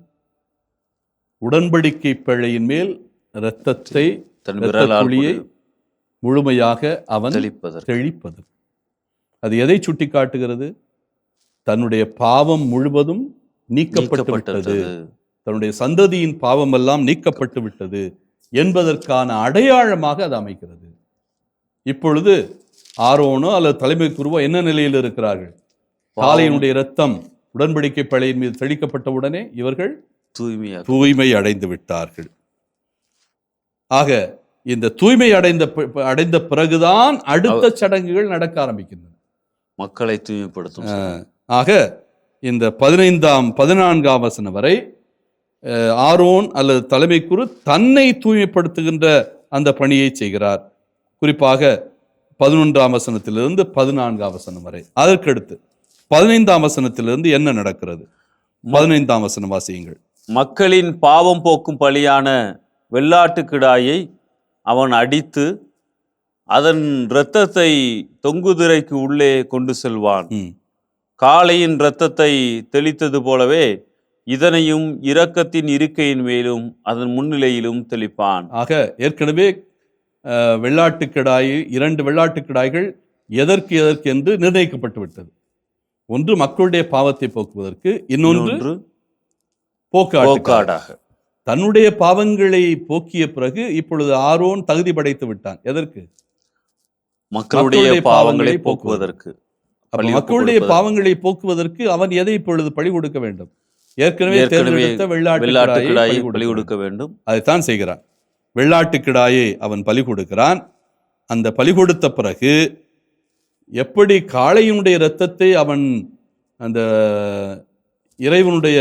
உடன்படிக்கை பிழையின் மேல் இரத்தத்தை, தன் விரலால் முழுமையாக அவன் தெளிப்பதற்கு. தெளிப்பது. அது எதை சுட்டி காட்டுகிறது? தன்னுடைய பாவம் முழுவதும் நீக்கப்பட்டு விட்டது, தன்னுடைய சந்ததியின் பாவம் எல்லாம் நீக்கப்பட்டு விட்டது என்பதற்கான அடையாளமாக அது அமைக்கிறது. இப்பொழுது ஆரோனோ அல்லது தலைமை குருவோ என்ன நிலையில் இருக்கிறார்கள்? காளையினுடைய இரத்தம் உடன்படிக்கை பழையின் மீது தெளிக்கப்பட்ட உடனே இவர்கள் தூய்மை அடைந்து விட்டார்கள். ஆக இந்த தூய்மை அடைந்த பிறகுதான் அடுத்த சடங்குகள் நடக்க ஆரம்பிக்கின்றன, மக்களை தூய்மைப்படுத்தும். ஆக இந்த 14ஆம் வசனம் வரை ஆரோன் அல்லது தலைமை குரு தன்னை தூய்மைப்படுத்துகின்ற அந்த பணியை செய்கிறார். குறிப்பாக 11ஆம் வசனத்திலிருந்து 14ஆம் வசனம் வரை. அதற்கடுத்து 15ஆம் வசனத்திலிருந்து என்ன நடக்கிறது? 15ஆம் வசனம் வாசியுங்கள். மக்களின் பாவம் போக்கும் பலியான வெள்ளாட்டுக்கிடாயை அவன் அடித்து அதன் இரத்தத்தை தொங்குதிரைக்கு உள்ளே கொண்டு செல்வான். காளையின் இரத்தத்தை தெளித்தது போலவே இதனையும் இரக்கத்தின் இருக்கையின் மேலும் அதன் முன்னிலையிலும் தெளிப்பான். ஆக ஏற்கனவே வெள்ளாட்டுக்கிடாய், 2 வெள்ளாட்டுக்கிடாய்கள் எதற்கு என்று நிர்ணயிக்கப்பட்டு விட்டது. ஒன்று மக்களுடைய பாவத்தை போக்குவதற்கு, இன்னொன்று போக்காடாக. தன்னுடைய பாவங்களை போக்கிய பிறகு இப்பொழுது ஆரோன் தகுதி படைத்து விட்டான். எதற்கு? மக்களுடைய பாவங்களை போக்குவதற்கு. மக்களுடைய பாவங்களை போக்குவதற்கு அவன் எதை இப்பொழுது பலி கொடுக்க வேண்டும்? ஏற்கனவே தேர்ந்தெடுத்த வெள்ளாட்டுக்கிடாயை பலி கொடுக்க வேண்டும். அதைத்தான் செய்கிறான். வெள்ளாட்டுக்கிடாயை அவன் பலி கொடுக்கிறான். அந்த பலி கொடுத்த பிறகு எப்படி காளையினுடைய இரத்தத்தை அவன் அந்த இறைவனுடைய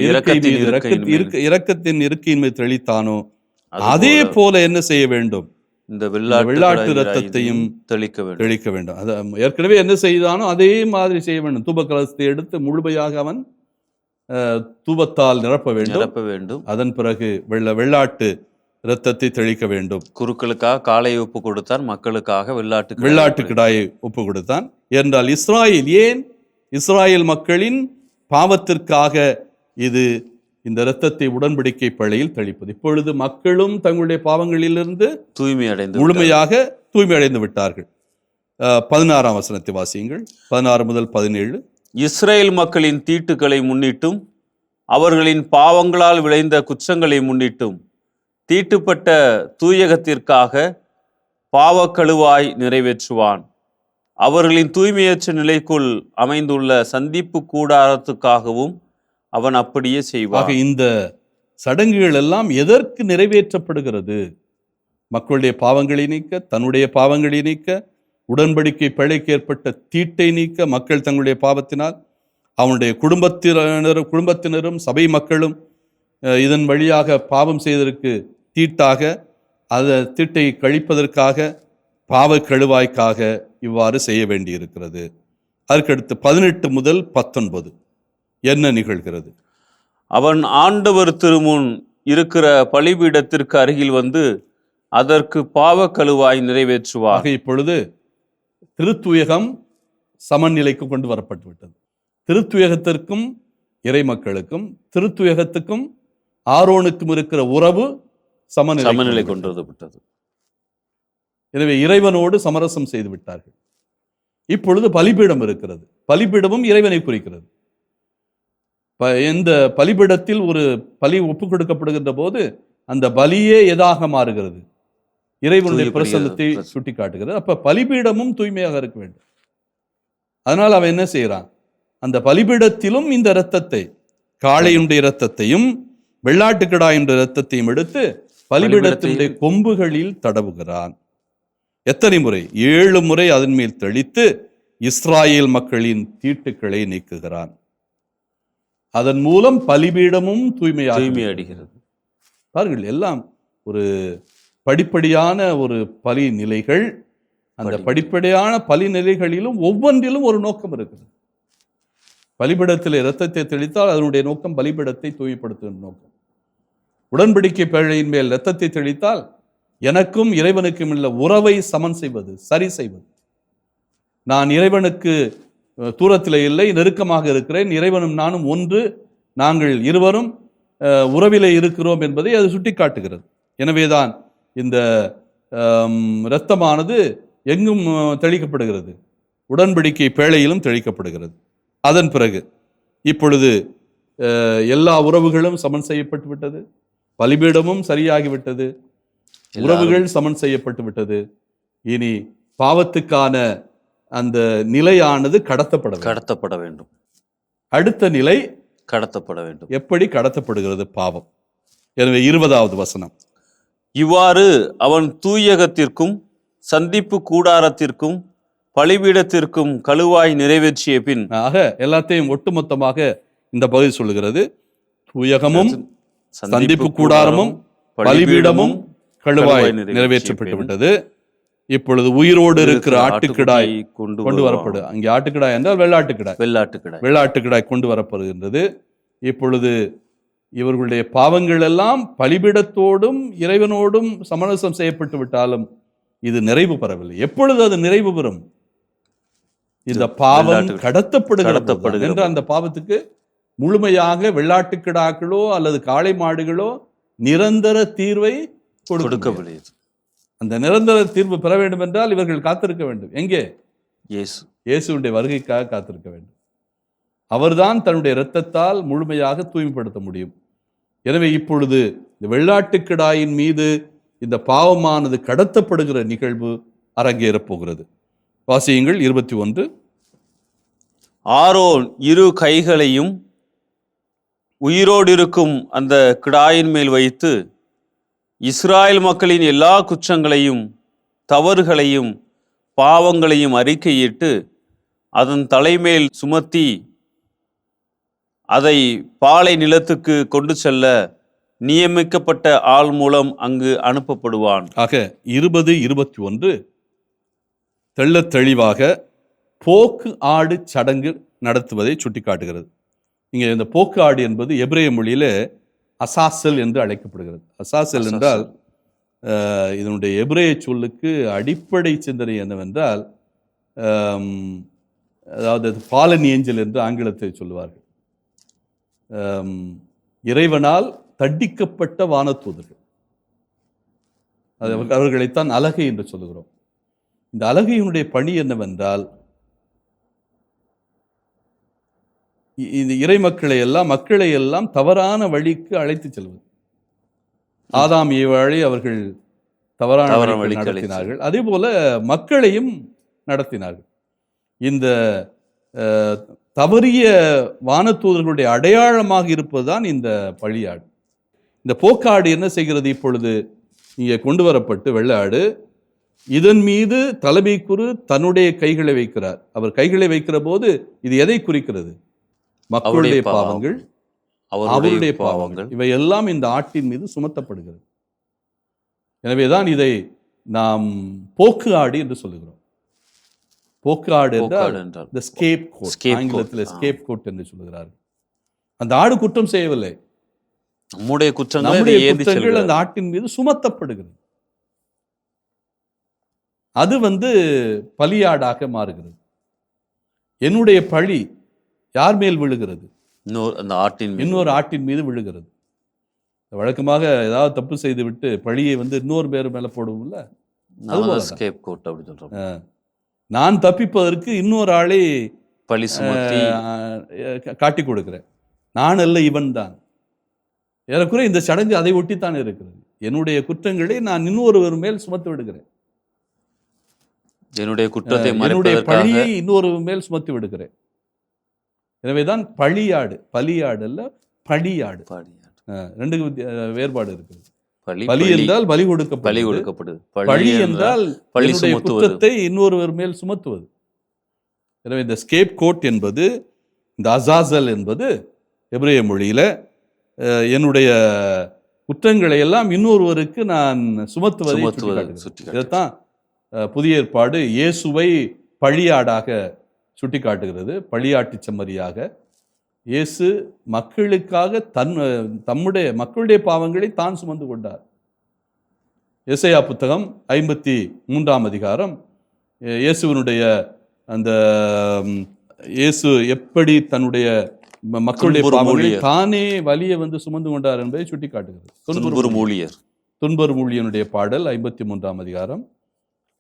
இரக்கத்தின் இருக்கையின் மீது தெளித்தானோ, அதே போல என்ன செய்ய வேண்டும்? இந்த வெள்ளாட்டு இரத்தத்தையும் தெளிக்க வேண்டும். அது ஏற்கனவே என்ன செய்தானோ அதே மாதிரி செய்ய வேண்டும். தூப கலசத்தை எடுத்து முழுமையாக அவன் தூபத்தால் நிரப்ப வேண்டும். அதன் பிறகு வெள்ளாட்டு இரத்தத்தை தெளிக்க வேண்டும். குருக்களுக்காக காளையை ஒப்பு கொடுத்தான், மக்களுக்காக வெள்ளாட்டுக்கிடாயை ஒப்பு கொடுத்தான். என்றால் இஸ்ராயேல் மக்களின் பாவத்திற்காக இது இந்த இரத்தத்தை உடன்படிக்கை பழியில் தெளிப்பது. இப்பொழுது மக்களும் தங்களுடைய பாவங்களிலிருந்து முழுமையாக தூய்மை அடைந்து விட்டார்கள். 16ஆம் வசனத்தை வாசியுங்கள். 16 முதல் 17. இஸ்ரேல் மக்களின் தீட்டுக்களை முன்னிட்டும் அவர்களின் பாவங்களால் விளைந்த குற்றங்களை முன்னிட்டும் தீட்டுப்பட்ட தூயகத்திற்காக பாவக்கழுவாய் நிறைவேற்றுவான். அவர்களின் தூய்மையற்ற நிலைக்குள் அமைந்துள்ள சந்திப்பு கூடாரத்துக்காகவும் அவன் அப்படியே செய்வான். இந்த சடங்குகள் எல்லாம் எதற்கு நிறைவேற்றப்படுகிறது? மக்களுடைய பாவங்களை நீக்க, தன்னுடைய பாவங்களை நீக்க, உடன்படிக்கை பிழைக்கு ஏற்பட்ட தீட்டை நீக்க, மக்கள் தங்களுடைய பாவத்தினால் அவனுடைய குடும்பத்தினரும் சபை மக்களும் இதன் வழியாக பாவம் செய்வதற்கு தீட்டாக, அந்த தீட்டை கழிப்பதற்காக, பாவ கழுவாய்க்காக இவ்வாறு செய்ய வேண்டியிருக்கிறது. அதற்கடுத்து 18 முதல் 19 என்ன நிகழ்கிறது? அவன் ஆண்டவர் திருமுன் இருக்கிற பலிபீடத்திற்கு அருகில் வந்து அதற்கு பாவ கழுவாய் நிறைவேற்றுவார். இப்பொழுது திருத்துயகம் சமநிலைக்கு கொண்டு வரப்பட்டு விட்டது. திருத்துயகத்திற்கும் இறை மக்களுக்கும், திருத்துயகத்துக்கும் ஆரோனுக்கும் இருக்கிற உறவு சமநிலை கொண்டு வரப்பட்டது. எனவே இறைவனோடு சமரசம் செய்து விட்டார்கள். இப்பொழுது பலிபீடம் இருக்கிறது. பலிபீடமும் இறைவனை குறிக்கிறது. இந்த பலிபீடத்தில் ஒரு பலி ஒப்புக் கொடுக்கப்படுகின்ற போது அந்த பலியே எதாக மாறுகிறது? இறைவனுடைய பிரசன்னத்தை சுட்டி காட்டுகிறது. அப்ப பலிபீடமும் தூய்மையாக இருக்க வேண்டும். அதனால் அவன் என்ன செய்யறான்? அந்த பலிபீடத்திலும் இந்த இரத்தத்தை, காளையுடைய இரத்தத்தையும் வெள்ளாட்டுக்கிடாயுடைய இரத்தத்தையும் எடுத்து பலிபீடத்தினுடைய கொம்புகளில் தடவுகிறான். எத்தனை முறை? 7 முறை அதன் மேல் தெளித்து இஸ்ராயேல் மக்களின் தீட்டுக்களை நீக்குகிறான். அதன் மூலம் பலிபீடமும் தூய்மையாகிறது. அடைகிறது. பாருங்கள், எல்லாம் ஒரு படிப்படியான ஒரு பலி நிலைகள். அந்த படிப்படியான பலி நிலைகளிலும் ஒவ்வொன்றிலும் ஒரு நோக்கம் இருக்கிறது. பலிபீடத்தில் இரத்தத்தை தெளித்தால் அதனுடைய நோக்கம் பலிபீடத்தை தூய்மைப்படுத்துகிற நோக்கம். உடன்படிக்கை பேழையின் மேல் இரத்தத்தை தெளித்தால் எனக்கும் இறைவனுக்கும் உள்ள உறவை சமன் செய்வது, சரி செய்வது. நான் இறைவனுக்கு தூரத்தில் இல்லை, நெருக்கமாக இருக்கிறேன், இறைவனும் நானும் ஒன்று, நாங்கள் இருவரும் உறவிலே இருக்கிறோம் என்பதை அது சுட்டி காட்டுகிறது. எனவேதான் இந்த இரத்தமானது எங்கும் தெளிக்கப்படுகிறது, உடன்படிக்கை பேழையிலும் தெளிக்கப்படுகிறது. அதன் பிறகு இப்பொழுது எல்லா உறவுகளும் சமன் செய்யப்பட்டு விட்டது, பலிபீடமும் சரியாகிவிட்டது, உறவுகள் சமன் செய்யப்பட்டு விட்டது. இனி பாவத்துக்கான அந்த நிலையானது கடத்தப்பட வேண்டும். அடுத்த நிலை கடத்தப்பட வேண்டும். எப்படி கடத்தப்படுகிறது பாவம்? எனவே 20வது வசனம், இவ்வாறு அவன் தூயகத்திற்கும் சந்திப்பு கூடாரத்திற்கும் பலிபீடத்திற்கும் கழுவாய் நிறைவேற்றிய பின். ஆக எல்லாத்தையும் ஒட்டுமொத்தமாக இந்த பகுதி சொல்லுகிறது. தூயகமும் சந்திப்பு கூடாரமும் பலிபீடமும் கழுவாய் நிறைவேற்றப்பட்டு விட்டது. இப்பொழுது உயிரோடு இருக்கிற ஆட்டுக்கிடாய் கொண்டு வரப்படு. அங்கே ஆட்டுக்கிடாய் என்றால் வெள்ளாட்டுக்கிடாய் கொண்டு வரப்படுகின்றது. இப்பொழுது இவர்களுடைய பாவங்கள் எல்லாம் பலிபீடத்தோடும் இறைவனோடும் சமரசம் செய்யப்பட்டு விட்டாலும் இது நிறைவு பெறவில்லை. எப்பொழுது அது நிறைவு பெறும்? இந்த பாவம் கடத்தப்படுகிறது என்ற அந்த பாவத்துக்கு முழுமையாக வெள்ளாட்டுக்கிடாக்களோ அல்லது காளை மாடுகளோ நிரந்தர தீர்வை கொடுக்கவில்லை. அந்த நிரந்தர தீர்வு பெற வேண்டும் என்றால் இவர்கள் காத்திருக்க வேண்டும். எங்கே? இயேசுடைய வருகைக்காக காத்திருக்க வேண்டும். அவர்தான் தன்னுடைய இரத்தத்தால் முழுமையாக தூய்மைப்படுத்த முடியும். எனவே இப்பொழுது இந்த வெள்ளாட்டுக்கிடாயின் மீது இந்த பாவமானது கடத்தப்படுகிற நிகழ்வு அரங்கேறப் போகிறது. வாசியுங்கள் 21. ஆரோன் இரு கைகளையும் உயிரோடு இருக்கும் அந்த கிடாயின் மேல் வைத்து இஸ்ராயல் மக்களின் எல்லா குற்றங்களையும் தவறுகளையும் பாவங்களையும் அறிக்கையிட்டு அதன் தலைமேல் சுமத்தி அதை பாலை நிலத்துக்கு கொண்டு செல்ல நியமிக்கப்பட்ட ஆள் மூலம் அங்கு அனுப்பப்படுவான். ஆக 20-21 தெள்ளத் தெளிவாக போக்கு ஆடு சடங்கு நடத்துவதை சுட்டிக்காட்டுகிறது. இங்கே இந்த போக்கு ஆடு என்பது எபிரேய மொழியில அசாசல் என்று அழைக்கப்படுகிறது. அசாசல் என்றால் இதனுடைய எபிரேய சொல்லுக்கு அடிப்படை சிந்தனை என்னவென்றால், அதாவது ஃபாலன் ஏஞ்சல் என்று ஆங்கிலத்தை சொல்லுவார்கள். இறைவனால் தண்டிக்கப்பட்ட வானதூதர்கள், அவர்களைத்தான் அலகை என்று சொல்லுகிறோம். இந்த அலகையினுடைய பணி என்னவென்றால், இந்த இறை மக்களை எல்லாம் தவறான வழிக்கு அழைத்து செல்வது. ஆதாம் ஏவாளை அவர்கள் தவறான வழி நடத்தினார்கள், அதே போல மக்களையும் நடத்தினார்கள். இந்த தவறிய வானதூதர்களுடைய அடையாளமாக இருப்பதுதான் இந்த பழியாடு. இந்த போக்காடு என்ன செய்கிறது? இப்பொழுது இங்கே கொண்டு வரப்பட்டு வெள்ளாடு, இதன் மீது தலைமை குரு தன்னுடைய கைகளை வைக்கிறார். அவர் கைகளை வைக்கிற போது இது எதை குறிக்கிறது? மக்களுடைய பாவங்கள், அவருடைய பாவங்கள், இவை எல்லாம் இந்த ஆட்டின் மீது சுமத்தப்படுகிறது. எனவேதான் இதை நாம் போக்கு ஆடு என்று சொல்லுகிறோம். போக்கு ஆடு என்றால் the scapegoat, ஆங்கிலத்தில் scapegoat என்று சொல்லுகிறார்கள். அந்த ஆடு குற்றம் செய்யவில்லை, நம்முடைய குற்றங்கள் அந்த ஆட்டின் மீது சுமத்தப்படுகிறது. அது பலியாடாக மாறுகிறது. என்னுடைய பழி யார் மேல் விழுகிறது? இன்னொரு ஆட்டின் மீது விழுகிறது. வழக்கமாக ஏதாவது தப்பு செய்து விட்டு பழியை இன்னொரு பேர் மேல போடுவோம்ல, நான் தப்பிப்பதற்கு இன்னொரு ஆளை பழி சுமத்தி காட்டி கொடுக்கிறேன். நான் அல்ல, இவன் தான். ஏறக்குறைய இந்த சடங்கு அதை ஒட்டித்தான் இருக்கிறது. என்னுடைய குற்றங்களை நான் இன்னொருவர் மேல் சுமத்தி விடுகிறேன், என்னுடைய பழியை இன்னொரு மேல் சுமத்தி விடுகிறேன். எனவேதான் பழியாடு, பலியாடு அல்ல பழியாடு. ரெண்டு வேறுபாடு இருக்குது. பலி என்றால் பலி கொடுக்கப்படுது, பழி என்றால் குற்றத்தை இன்னொருவர் மேல் சுமத்துவது. எனவே இந்த ஸ்கேப் கோட் என்பது, இந்த அசாசல் என்பது எபிரேய மொழியில என்னுடைய குற்றங்களை எல்லாம் இன்னொருவருக்கு நான் சுமத்துவதை சுட்டிக்காட்டுகிறது. இதைத்தான் புதிய ஏற்பாடு இயேசுவை பழியாடாக சுட்டி காட்டுகிறது. பழியாட்டு செம்மறியாக இயேசு மக்களுக்காக தம்முடைய மக்களுடைய பாவங்களை தான் சுமந்து கொண்டார். எசையா புத்தகம் 53 அதிகாரம் இயேசுவினுடைய அந்த இயேசு எப்படி தன்னுடைய மக்களுடைய பாவங்களை தானே வலிய சுமந்து கொண்டார் என்பதை சுட்டி காட்டுகிறது. துன்புறும் ஊழியனுடைய பாடல் 53 அதிகாரம்.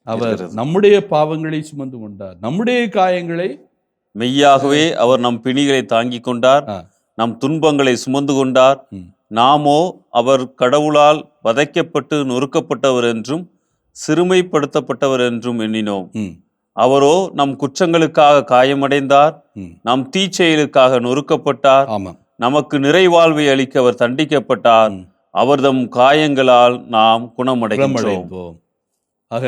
அவர் நம்முடைய பாவங்களை சுமந்து கொண்டார், நம்முடைய காயங்களை. மெய்யாகவே அவர் நம் பிணிகளை தாங்கிக் கொண்டார், நம் துன்பங்களை சுமந்து கொண்டார். நாமோ அவர் கடவுளால் வதைக்கப்பட்டு நொறுக்கப்பட்டவர் என்றும் சிறுமைப்படுத்தப்பட்டவர் என்றும் எண்ணினோம். அவரோ நம் குற்றங்களுக்காக காயமடைந்தார், நம் தீச்செயலுக்காக நொறுக்கப்பட்டார். நமக்கு நிறைவாழ்வை அளிக்க அவர் தண்டிக்கப்பட்டார், அவர் தம் காயங்களால் நாம் குணமடைந்தோம். ஆக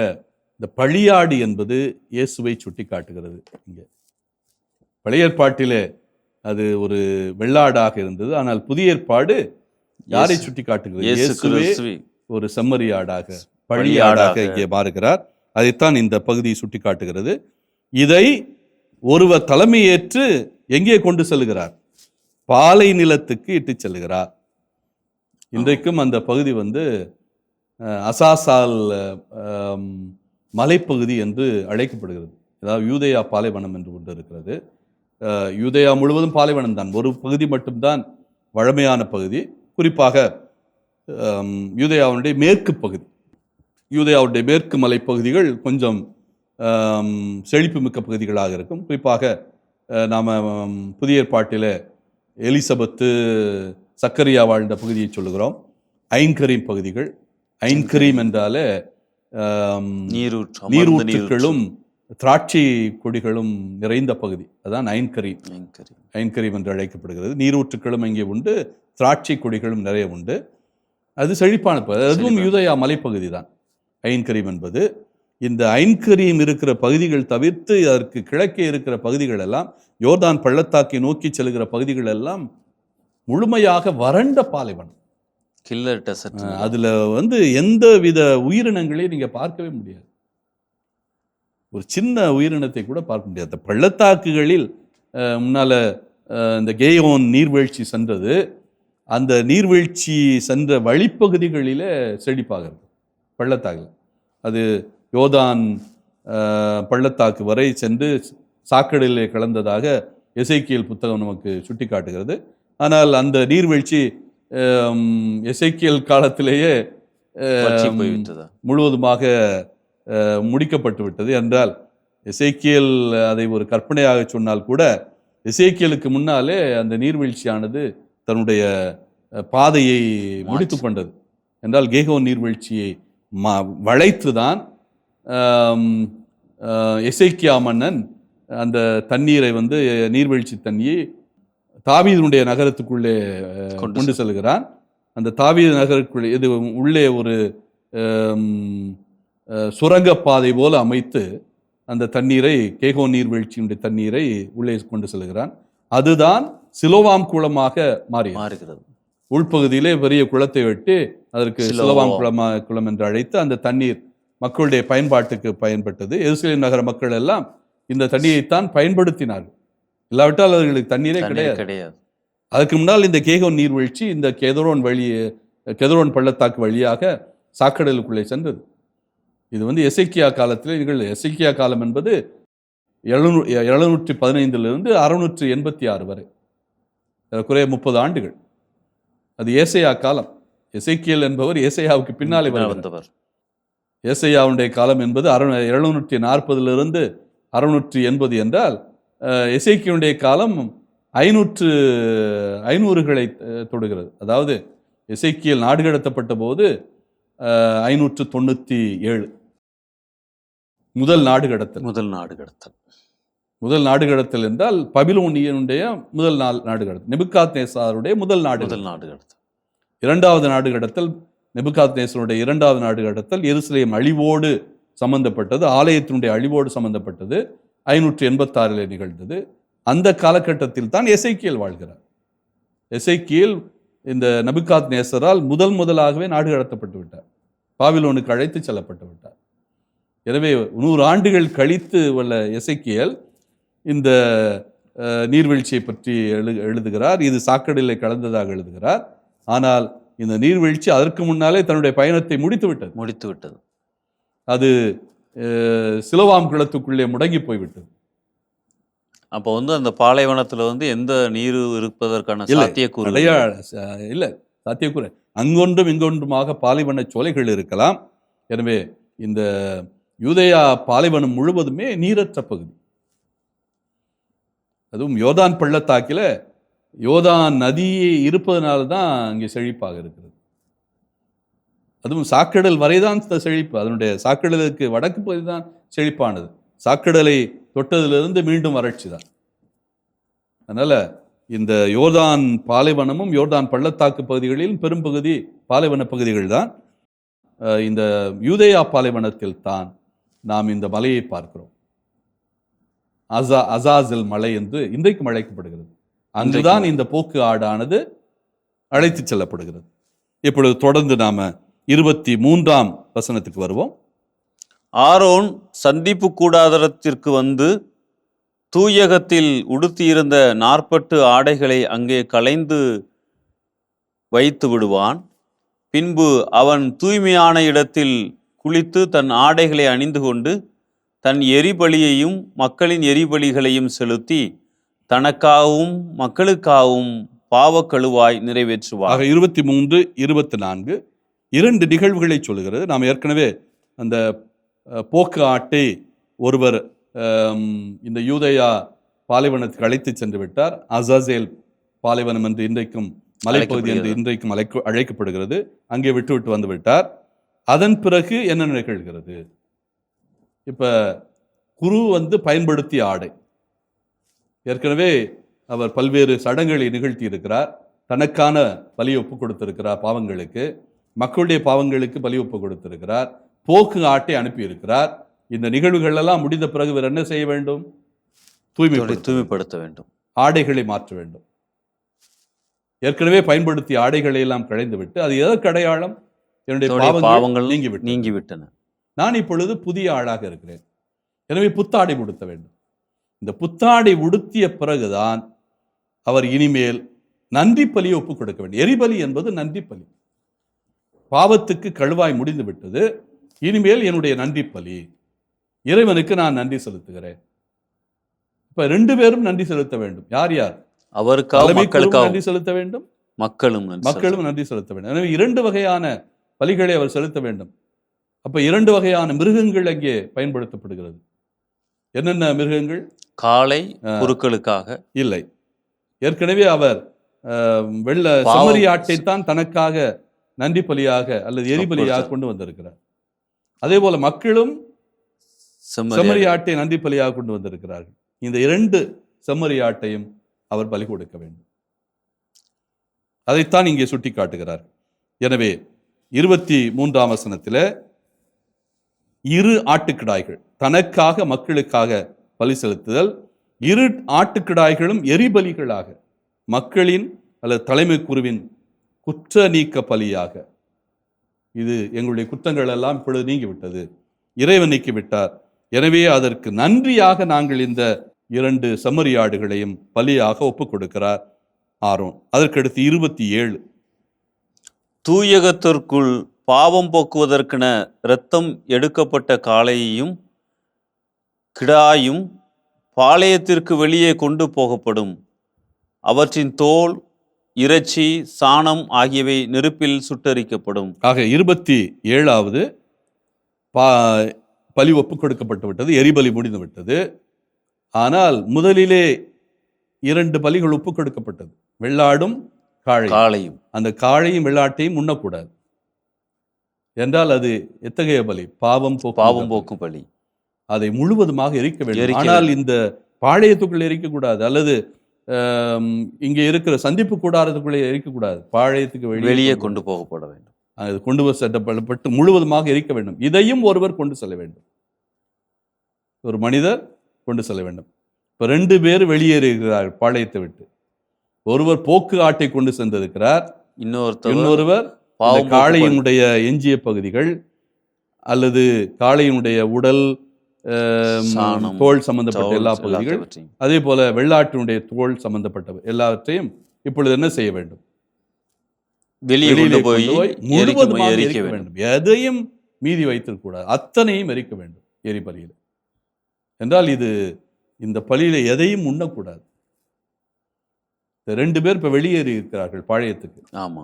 இந்த பழியாடு என்பது இயேசுவை சுட்டி காட்டுகிறது. இங்கே பழைய ஏற்பாட்டிலே அது ஒரு வெள்ளாடாக இருந்தது. ஆனால் புதிய ஏற்பாடு யாரை சுட்டி காட்டுகிறது? இயேசுவே ஒரு செம்மறியாடாக, பழியாடாக இங்கே மாறுகிறார். அதைத்தான் இந்த பகுதி சுட்டி காட்டுகிறது. இதை ஒருவர் தலைமையேற்று எங்கே கொண்டு செல்கிறார்? பாலை நிலத்துக்கு இட்டு செல்கிறார். இன்றைக்கும் அந்த பகுதி அசாசால் மலைப்பகுதி என்று அழைக்கப்படுகிறது. அதாவது யூதேயா பாலைவனம் என்று ஒன்று இருக்கிறது. யூதேயா முழுவதும் பாலைவனம் தான், ஒரு பகுதி மட்டும்தான் வழமையான பகுதி. குறிப்பாக யூதேயாவுடைய மேற்கு பகுதி, யூதேயாவுடைய மேற்கு மலைப்பகுதிகள் கொஞ்சம் செழிப்பு மிக்க பகுதிகளாக இருக்கும். குறிப்பாக நாம் புதிய ஏற்பாட்டில் எலிசபெத்து சக்கரியா வாழ்ந்த பகுதியை சொல்லுகிறோம். ஐன்கரீம் பகுதிகள். ஐன்கரீம் என்றாலே நீரூற்றுகளும் திராட்சை கொடிகளும் நிறைந்த பகுதி. அதான் ஐன்கரீம். ஐன்கரீம் என்று அழைக்கப்படுகிறது. நீரூற்றுகளும் இங்கே உண்டு, திராட்சை கொடிகளும் நிறைய உண்டு. அது செழிப்பான பகுதி. அதுவும் யூதேயா மலைப்பகுதி தான் ஐன்கரீம் என்பது. இந்த ஐன்கரீம் இருக்கிற பகுதிகள் தவிர்த்து அதற்கு கிழக்கே இருக்கிற பகுதிகள் எல்லாம், யோர்தான் பள்ளத்தாக்கை நோக்கி செல்கிற பகுதிகள் எல்லாம் முழுமையாக வறண்ட பாலைவனம். அதுல எந்த வித உயிரினங்களையும் நீங்க பார்க்கவே முடியாது. ஒரு சின்ன உயிரினத்தை கூட பார்க்க முடியாது. பள்ளத்தாக்குகளில் முன்னால இந்த கேயோன் நீர்வீழ்ச்சி சென்றது, அந்த நீர்வீழ்ச்சி சென்ற வழிப்பகுதிகளிலே செழிப்பாக இருக்கும் பள்ளத்தாக்கில். அது யோர்தான் பள்ளத்தாக்கு வரை சென்று சாக்கடையிலே கலந்ததாக எசேக்கியேல் புத்தகம் நமக்கு சுட்டி காட்டுகிறது. ஆனால் அந்த நீர்வீழ்ச்சி எசேக்கியேல் காலத்திலேயே முழுவதுமாக முடிக்கப்பட்டு விட்டது. என்றால் எசேக்கியேல் அதை ஒரு கற்பனையாக சொன்னால் கூட, எசேக்கியேலுக்கு முன்னாலே அந்த நீர்வீழ்ச்சியானது தன்னுடைய பாதையை முடித்து கொண்டது. என்றால் கேகோன் நீர்வீழ்ச்சியை வளைத்துதான் எசேக்கியா மன்னன் அந்த தண்ணீரை நீர்வீழ்ச்சி தண்ணியை தாவீதுடைய நகரத்துக்குள்ளே கொண்டு செல்கிறான். அந்த தாவீது நகருக்குள்ளே இது உள்ளே ஒரு சுரங்கப்பாதை போல அமைத்து அந்த தண்ணீரை, கேகோன் நீர்வீழ்ச்சியினுடைய தண்ணீரை உள்ளே கொண்டு செல்கிறான். அதுதான் சிலோவாம் குளமாக மாறுகிறது. உள்பகுதியிலே பெரிய குளத்தை வெட்டி அதற்கு சிலோவாம் குளம் என்று அழைத்து அந்த தண்ணீர் மக்களுடைய பயன்பாட்டுக்கு பயன்பட்டது. எருசலேம் நகர மக்கள் எல்லாம் இந்த தண்ணீரைத்தான் பயன்படுத்தினார்கள். இல்லாவிட்டால் அவர்களுக்கு தண்ணீரே கிடையாது. அதுக்கு முன்னால் இந்த கேகோன் நீர்வீழ்ச்சி இந்த கெதரோன் பள்ளத்தாக்கு வழியாக சாக்கடலுக்குள்ளே சென்றது. இது எசேக்கியா காலத்தில் நிகழ்ந்தது. எசேக்கியா காலம் என்பது 715 686 வரை, குறைய 30 ஆண்டுகள். அது ஏசையா காலம். எசேக்கியேல் என்பவர் ஏசையாவுக்கு பின்னாலே வந்தவர். ஏசையாவுடைய காலம் என்பது 740 680 என்றால், எசேக்கியனுடைய காலம் 500களை தொடுகிறது. அதாவது எசேக்கியேல் நாடு கடத்தப்பட்ட போது 597 முதல் நாடு கடத்தல் என்றால் பபிலோனியனுடைய முதல் நாடு கடத்தல், நெபுகாத்நேசாருடைய முதல் நாடு கடத்தல். இரண்டாவது நாடு கடத்தல், நெபுகாத்நேசருடைய இரண்டாவது நாடு கடத்தல் எருசலேம் அழிவோடு சம்பந்தப்பட்டது, ஆலயத்தினுடைய அழிவோடு சம்பந்தப்பட்டது. 586 நிகழ்ந்தது. அந்த காலகட்டத்தில் தான் எசேக்கியேல் வாழ்கிறார். எசேக்கியேல் இந்த நபுகாத் நேசரால் முதலாகவே நாடு கடத்தப்பட்டு விட்டார். பாபிலோனுக்கு அழைத்து செல்லப்பட்டு விட்டார். எனவே 100 ஆண்டுகள் கழித்து உள்ள எசேக்கியேல் இந்த நீர்வீழ்ச்சியை பற்றி எழுதுகிறார். இது சாக்கடையிலே கலந்ததாக எழுதுகிறார். ஆனால் இந்த நீர்வீழ்ச்சி அதற்கு முன்னாலே தன்னுடைய பயணத்தை முடித்து விட்டது. அது சிலோவாம் குளத்துக்குள்ளே முடங்கி போய்விட்டது. அப்போ அந்த பாலைவனத்தில் எந்த நீர் இருப்பதற்கான சாத்தியக்கூறு இல்லை, சாத்தியக்கூறு அங்கொன்றும் இங்கொன்றுமாக பாலைவன சோலைகள் இருக்கலாம். எனவே இந்த யூதேயா பாலைவனம் முழுவதுமே நீரற்ற பகுதி. அதுவும் யோர்தான் பள்ளத்தாக்கில் யோர்தான் நதி இருப்பதனால தான் அங்கே செழிப்பாக இருக்கிறது. அதுவும் சாக்கடல் வரைதான் செழிப்பு. அதனுடைய சாக்கடலுக்கு வடக்கு பகுதி தான் செழிப்பானது. சாக்கடலை தொட்டதிலிருந்து மீண்டும் வறட்சி தான். அதனால இந்த யோர்தான் பாலைவனமும் யோர்தான் பள்ளத்தாக்கு பகுதிகளில் பெரும்பகுதி பாலைவன பகுதிகள் தான். இந்த யூதேயா பாலைவனத்தில் தான் நாம் இந்த மலையை பார்க்கிறோம். அசாசில் மலை என்று இன்றைக்கும் அழைக்கப்படுகிறது. அங்குதான் இந்த போக்கு ஆடானது அழைத்து செல்லப்படுகிறது. இப்பொழுது தொடர்ந்து நாம 23ஆம் வசனத்துக்கு வருவோம். ஆரோன் சந்திப்பு கூடாரத்திற்கு வந்து தூயகத்தில் உடுத்தியிருந்த 40 ஆடைகளை அங்கே களைந்து வைத்து விடுவான். பின்பு அவன் தூய்மையான இடத்தில் குளித்து தன் ஆடைகளை அணிந்து கொண்டு தன் எரிபலியையும் மக்களின் எரிபலிகளையும் செலுத்தி தனக்காகவும் மக்களுக்காகவும் பாவக்கழுவாய் நிறைவேற்றுவார். 23, 24 2 நிகழ்வுகளை சொல்கிறது. நாம் ஏற்கனவே அந்த போக்கு ஆட்டை ஒருவர் இந்த யூதேயா பாலைவனத்துக்கு அழைத்து சென்று விட்டார். அசாசேல் பாலைவனம் என்று இன்றைக்கும் மலைப்பகுதி என்று இன்றைக்கும் அழைக்கப்படுகிறது. அங்கே விட்டு வந்து விட்டார். அதன் பிறகு என்ன நிகழ்கிறது? இப்ப குரு பயன்படுத்திய ஆடை. ஏற்கனவே அவர் பல்வேறு சடங்குகளை நிகழ்த்தி இருக்கிறார். தனக்கான பலி ஒப்பு கொடுத்திருக்கிறார் பாவங்களுக்கு, மக்களுடைய பாவங்களுக்கு பலி ஒப்பு கொடுத்திருக்கிறார். போக்கு ஆட்டை அனுப்பி இருக்கிறார். இந்த நிகழ்வுகள் எல்லாம் முடிந்த பிறகு வேறு என்ன செய்ய வேண்டும்? தூய்மைப்படுத்த வேண்டும், ஆடைகளை மாற்ற வேண்டும். ஏற்கனவே பயன்படுத்திய ஆடைகளை எல்லாம் களைந்து விட்டு, அது எதற்கு அடையாளம்? என்னுடைய பாவங்கள் நீங்கிவிட்டன, நான் இப்பொழுது புதிய ஆளாக இருக்கிறேன், எனவே புத்தாடை உடுத்த வேண்டும். இந்த புத்தாடை உடுத்திய பிறகுதான் அவர் இனிமேல் நன்றி பலியை ஒப்புக் கொடுக்க வேண்டும். எரிபலி என்பது நன்றி பலி. பாவத்துக்கு கழுவாய் முடிந்து விட்டது. இனிமேல் என்னுடைய நன்றி பலி, இறைவனுக்கு நான் நன்றி செலுத்துகிறேன். இப்ப 2 பேரும் நன்றி செலுத்த வேண்டும். யார் யார்? அவருக்காக நன்றி செலுத்த வேண்டும், மக்களும் நன்றி செலுத்த வேண்டும். எனவே 2 வகையான பலிகளை அவர் செலுத்த வேண்டும். அப்ப 2 வகையான மிருகங்கள் அங்கே பயன்படுத்தப்படுகிறது. என்னென்ன மிருகங்கள்? காளை குருக்களுக்காக இல்லை, ஏற்கனவே அவர் வெள்ள செம்மறி ஆட்டைத்தான் தனக்காக நன்றி பலியாக அல்லது எரிபலியாக கொண்டு வந்திருக்கிறார். அதே போல மக்களும் செம்மறி ஆட்டை நன்றி பலியாக கொண்டு வந்திருக்கிறார்கள். இந்த 2 செம்மறி ஆட்டையும் அவர் பலி கொடுக்க வேண்டும். அதைத்தான் இங்கே சுட்டி காட்டுகிறார். எனவே 23ஆம் வசனத்தில் 2 ஆட்டுக்கிடாய்கள் தனக்காக மக்களுக்காக பலி செலுத்துதல், 2 ஆட்டுக்கிடாய்களும் எரிபலிகளாக மக்களின் அல்லது தலைமை குருவின் குற்ற நீக்க பலியாக. இது எங்களுடைய குற்றங்கள் எல்லாம் இப்பொழுது நீங்கிவிட்டது, இறைவன் நீக்கிவிட்டார். எனவே அதற்கு நன்றியாக நாங்கள் இந்த 2 செம்மறியாடுகளையும் பலியாக ஒப்புக் கொடுக்கிறார் ஆரோன். அதற்கடுத்து 27 தூயகத்திற்குள் பாவம் போக்குவதற்கென இரத்தம் எடுக்கப்பட்ட காளையையும் கிடாயும் பாளையத்திற்கு வெளியே கொண்டு போகப்படும். அவற்றின் தோல், இறைச்சி, சாணம் ஆகியவை நெருப்பில் சுட்டரிக்கப்படும். ஆக 27வது பலி ஒப்பு கொடுக்கப்பட்டு விட்டது, எரிபலி முடிந்து விட்டது. ஆனால் முதலிலே 2 பலிகள் ஒப்பு கொடுக்கப்பட்டது, வெள்ளாடும் காளையும். அந்த காளையும் வெள்ளாட்டையும் உண்ணக்கூடாது என்றால் அது எத்தகைய பலி? பாவம் போக்கும் பலி. அதை முழுவதுமாக எரிக்க வேண்டும். ஆனால் இந்த பாளையத்துக்குள்ளே எரிக்கக்கூடாது, அல்லது இங்கே இருக்கிற சந்திப்பு கூடாரத்துக்குள்ளே எரிக்கக்கூடாது. பாளையத்துக்கு வெளியே கொண்டு போகப்பட வேண்டும். அது கொண்டு செல்லப்பட்டு முழுவதுமாக எரிக்க வேண்டும். இதையும் ஒருவர் கொண்டு செல்ல வேண்டும், ஒரு மனிதர் கொண்டு செல்ல வேண்டும். இப்போ 2 பேர் வெளியேறுகிறார் பாளையத்தை விட்டு. ஒருவர் போக்கு ஆட்டை கொண்டு சென்றிருக்கிறார், இன்னொருவர் பாவம் இந்த காளையினுடைய எஞ்சிய பகுதிகள் அல்லது காளையினுடைய உடல், சாணம், தோல் சம்பந்தப்பட்ட எல்லா பகுதிகள், எல்லாவற்றையும் அதே போல வெள்ளாட்டினுடைய தோல் சம்பந்தப்பட்ட எல்லாவற்றையும் இப்பொழுது என்ன செய்ய வேண்டும்? வெளியே வெளியிலே கொண்டு போய் முழுவதுமாக எரிக்க எரிக்க வேண்டும். வேண்டும். எதையும் மீதி வைத்திருக்கக்கூடாது, அத்தனையும் எரிக்க வேண்டும் எரிபலியில். என்றால் இது இந்த பலியில எதையும் உண்ணக்கூடாது. இந்த 2 பேர் இப்ப வெளியேறி இருக்கிறார்கள் பாளையத்துக்கு. ஆமா.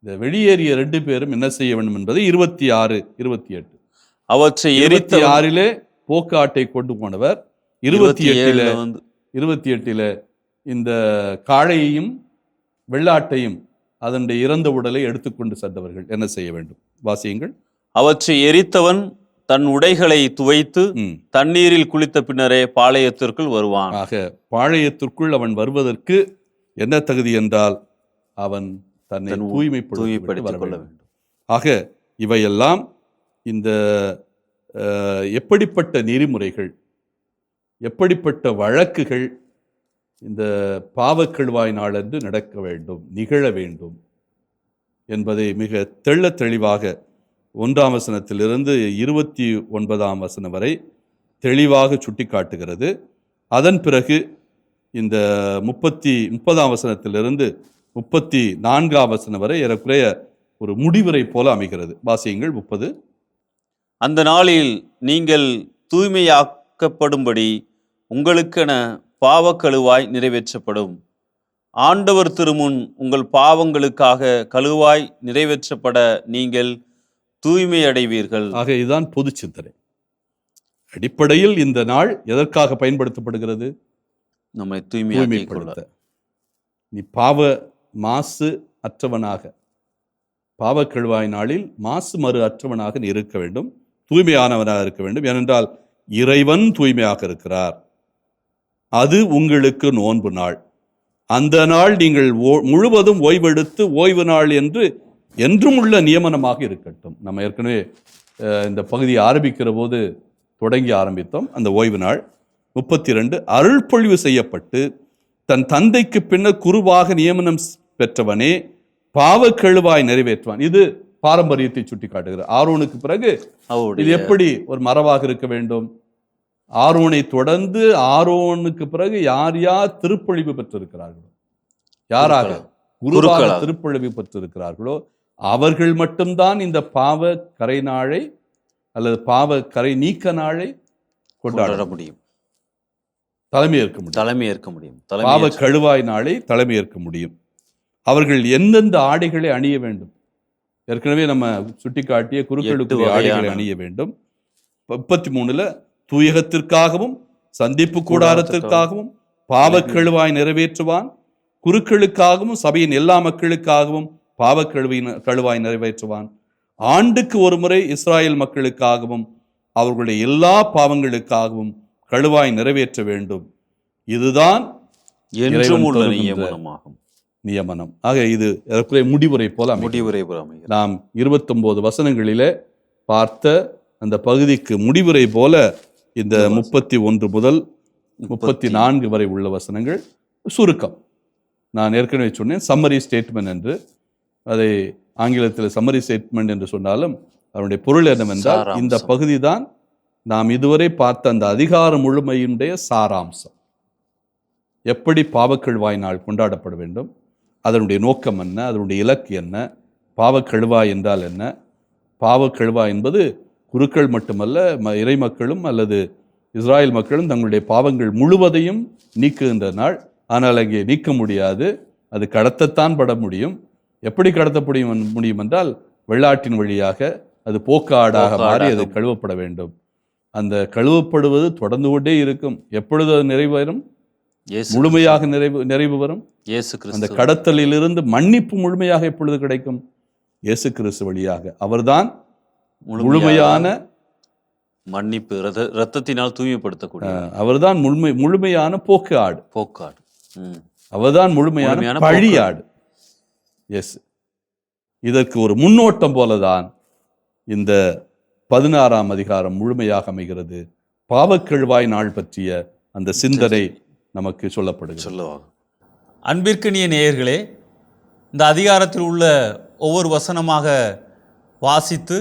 இந்த வெளியேறிய 2 பேரும் என்ன செய்ய வேண்டும் என்பதை 26, 28. அவற்றை எரித்த 26 போக்காட்டை கொண்டு போனவர், 28 வந்து 28 இந்த காளையையும் வெள்ளாட்டையும் அதனுடைய இறந்த உடலை எடுத்துக்கொண்டு சென்றவர்கள் என்ன செய்ய வேண்டும்? வாசியுங்கள். அவற்றை எரித்தவன் தன் உடைகளை துவைத்து தண்ணீரில் குளித்த பின்னரே பாளையத்திற்குள் வருவான். ஆக பாளையத்திற்குள் அவன் வருவதற்கு என்ன தகுதி என்றால் அவன் தன்னை தூய்மைப்படுத்திக் கொள்ள வேண்டும். ஆக இவையெல்லாம் இந்த எப்படிப்பட்ட நெறிமுறைகள், எப்படிப்பட்ட வழக்குகள் இந்த பாவக்கழுவாய் நாளன்று நடக்க வேண்டும், நிகழ வேண்டும் என்பதை மிக தெள்ள தெளிவாக 1ஆம் வசனத்திலிருந்து 29ஆம் வசனம் வரை தெளிவாக சுட்டி காட்டுகிறது. அதன் பிறகு இந்த 30ஆம் வசனத்திலிருந்து 34ஆம் வசனம் வரை ஏறக்குறைய ஒரு முடிவுரை போல அமைகிறது. வாசியுங்கள். 30. அந்த நாளில் நீங்கள் தூய்மையாக்கப்படும்படி உங்களுக்கென பாவக்கழுவாய் நிறைவேற்றப்படும். ஆண்டவர் திருமுன் உங்கள் பாவங்களுக்காக கழுவாய் நிறைவேற்றப்பட நீங்கள் தூய்மை அடைவீர்கள். ஆக இதுதான் பொது சிந்தனை. அடிப்படையில் இந்த நாள் எதற்காக பயன்படுத்தப்படுகிறது? நம்மை தூய்மைப்படுத்த. நீ பாவ மாசு அற்றவனாக, பாவக்கழுவாய் நாளில் மாசு மறு அற்றவனாக நீ இருக்க வேண்டும், தூய்மையானவனாக இருக்க வேண்டும். ஏனென்றால் இறைவன் தூய்மையாக இருக்கிறார். அது உங்களுக்கு நோன்பு நாள். அந்த நாள் நீங்கள் முழுவதும் ஓய்வெடுத்து ஓய்வு நாள் என்று என்றும் உள்ள நியமனமாக இருக்கட்டும். நம்ம ஏற்கனவே இந்த பகுதியை ஆரம்பிக்கிற போது தொடங்கி ஆரம்பித்தோம். அந்த ஓய்வு நாள் 32 அருள்பொழிவு செய்யப்பட்டு தன் தந்தைக்கு பின்னர் குருவாக நியமனம் பெற்றவனே பாவக்கழுவாய் நிறைவேற்றுவான். இது பாரம்பரியத்தை சுட்டி காட்டுகிறது. ஆரோனுக்கு பிறகு இது எப்படி ஒரு மரபாக இருக்க வேண்டும்? ஆரோனை தொடர்ந்து ஆரோனுக்கு பிறகு யார் யார் திருப்பொழிவு பெற்றிருக்கிறார்களோ, யாராக குருவாக திருப்பொழிவு பெற்றிருக்கிறார்களோ அவர்கள் மட்டும்தான் இந்த பாவ கரை நாளை அல்லது பாவ கரை நீக்க நாளை கொண்டாட முடியும், தலைமையேற்க முடியும். பாவ கழுவாய் நாளை தலைமையேற்க முடியும். அவர்கள் எந்தெந்த ஆடைகளை அணிய வேண்டும்? ஏற்கனவே நம்ம சுட்டிக்காட்டிய குருக்களுக்குரிய ஆடைகளை அணிய வேண்டும். 33 தூயகத்திற்காகவும் சந்திப்பு கூடாரத்திற்காகவும் பாவக்கழுவாய் நிறைவேற்றுவான். குருக்களுக்காகவும் சபையின் எல்லா மக்களுக்காகவும் பாவக்கழுவாய் நிறைவேற்றுவான். ஆண்டுக்கு ஒரு முறை இஸ்ராயல் மக்களுக்காகவும் அவர்களுடைய எல்லா பாவங்களுக்காகவும் கழுவாய் நிறைவேற்ற வேண்டும். இதுதான் நியமனம். ஆக இது முடிவுரை போல நாம் 29 வசனங்களிலே பார்த்த அந்த பகுதிக்கு முடிவுரை போல இந்த 31 முதல் 34 வரை உள்ள வசனங்கள் சுருக்கம். நான் ஏற்கனவே சொன்னேன் சம்மரி ஸ்டேட்மெண்ட் என்று. அதை ஆங்கிலத்தில் சம்மரி ஸ்டேட்மெண்ட் என்று சொன்னாலும் அதனுடைய பொருள் என்னவென்றால் இந்த பகுதி தான் நாம் இதுவரை பார்த்த அந்த அதிகார முழுமையினுடைய சாராம்சம். எப்படி பாவக்கழுவாய் நாள் கொண்டாடப்பட வேண்டும், அதனுடைய நோக்கம் என்ன, அதனுடைய இலக்கு என்ன, பாவக்கழுவாய் என்றால் என்ன, பாவக்கழுவாய் என்பது குருக்கள் மட்டுமல்ல, இறை மக்களும் அல்லது இஸ்ராயல் மக்களும் தங்களுடைய பாவங்கள் முழுவதையும் நீக்குகின்ற நாள். ஆனால் அங்கே நீக்க முடியாது, அது கடத்தத்தான் பட முடியும். எப்படி கடத்த முடியும் என்றால் வெள்ளாட்டின் வழியாக அது போக்காடாக மாறி அது கழுவப்பட வேண்டும். அந்த கழுவப்படுவது தொடர்ந்து கொண்டே இருக்கும். எப்பொழுது அது நிறைவேறும்? முழுமையாக நிறைவு வரும். அந்த கடத்தலிலிருந்து மன்னிப்பு முழுமையாக எப்பொழுது கிடைக்கும்? இயேசு கிறிஸ்து வழியாக. அவர்தான் முழுமையான மன்னிப்பு, இரத்தத்தினால் தூய்மைப்படுத்தக்கூடிய அவர்தான் முழுமையான போக்காடு. அவர்தான் முழுமையான பழியாடு. எஸ், இதற்கு ஒரு முன்னோட்டம் போலதான் இந்த 16ஆம் அதிகாரம் முழுமையாக அமைகிறது. பாவக்கழுவாய் நாள் பற்றிய அந்த சிந்தனை நமக்கு சொல்லப்படுகிறது. அன்பிற்கினிய நேயர்களே, இந்த அதிகாரத்தில் உள்ள ஒவ்வொரு வசனமாக வாசித்து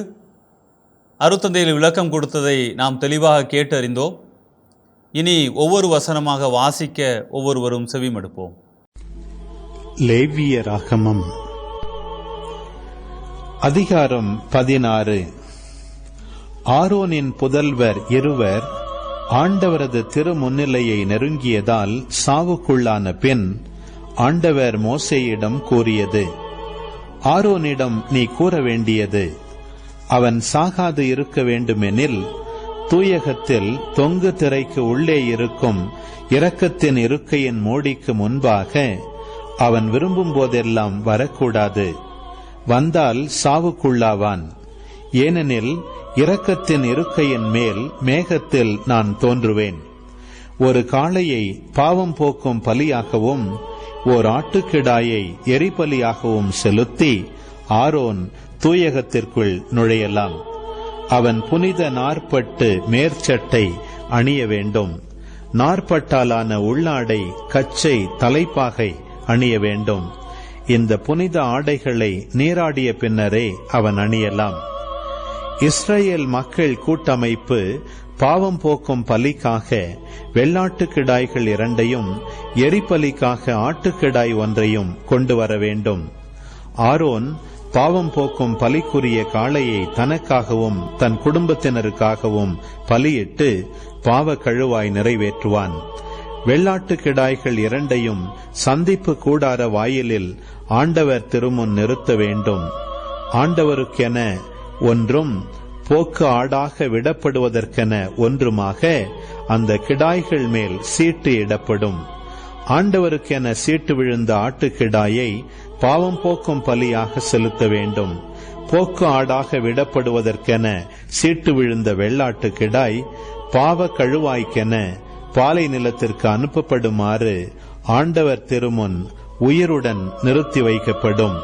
அருத்தந்தையில் விளக்கம் கொடுத்ததை நாம் தெளிவாக கேட்டறிந்தோம். இனி ஒவ்வொரு வசனமாக வாசிக்க ஒவ்வொருவரும் செவிமடுப்போம். லேவியராகமம் அதிகாரம் 16. ஆரோனின் புதல்வர் இருவர் ஆண்டவரது திருமுன்னிலையை நெருங்கியதால் சாவுக்குள்ளான பின் ஆண்டவர் மோசேயிடம் கூறியது: ஆரோனிடம் நீ கூற வேண்டியது, அவன் சாகாது இருக்க வேண்டுமெனில் தூயகத்தில் தொங்கு திரைக்கு உள்ளே இருக்கும் இரக்கத்தின் இருக்கையின் மூடிக்கு முன்பாக அவன் விரும்பும் போதெல்லாம் வரக்கூடாது. வந்தால் சாவுக்குள்ளாவான். ஏனெனில் இரக்கத்தின் இருக்கையின் மேல் மேகத்தில் நான் தோன்றுவேன். ஒரு காளையை பாவம் போக்கும் பலியாகவும் ஓர் ஆட்டுக்கிடாயை எரிபலியாகவும் செலுத்தி ஆரோன் தூயகத்திற்குள் நுழையலாம். அவன் புனித நாற்பட்டு மேற்சட்டை அணிய வேண்டும். நாற்பட்டாலான உள்ளாடை, கச்சை, தலைப்பாகை அணிய வேண்டும். இந்த புனித ஆடைகளை நீராடிய பின்னரே அவன் அணியலாம். இஸ்ரேல் மக்கள் கூட்டமைப்பு பாவம் போக்கும் பலிக்காக வெள்ளாட்டுக்கிடாய்கள் 2ஐயும் எரிபலிக்காக ஆட்டுக்கிடாய் 1ஐயும் கொண்டு வர வேண்டும். ஆரோன் பாவம் போக்கும் பலிக்குரிய காளையை தனக்காகவும் தன் குடும்பத்தினருக்காகவும் பலியிட்டு பாவ கழுவாய் நிறைவேற்றுவான். வெள்ளாட்டுக்கிடாய்கள் 2ஐயும் சந்திப்பு கூடார வாயிலில் ஆண்டவர் திருமுன் நிறுத்த வேண்டும். ஆண்டவருக்கென ஒன்றும் போக்கு ஆடாக விடப்படுவதற்கென ஒன்றுமாக அந்த கிடாய்கள் மேல் சீட்டு இடப்படும். ஆண்டவருக்கென சீட்டு விழுந்த ஆட்டுக்கிடாயை பாவம் போக்கும் பலியாக செலுத்த வேண்டும். போக்கு ஆடாக விடப்படுவதற்கென சீட்டு விழுந்த வெள்ளாட்டு கிடாய் பாவ கழுவாய்க்கென பாலை நிலத்திற்கு அனுப்பப்படுமாறு ஆண்டவர் திருமுன் உயிருடன் நிறுத்தி வைக்கப்படும்.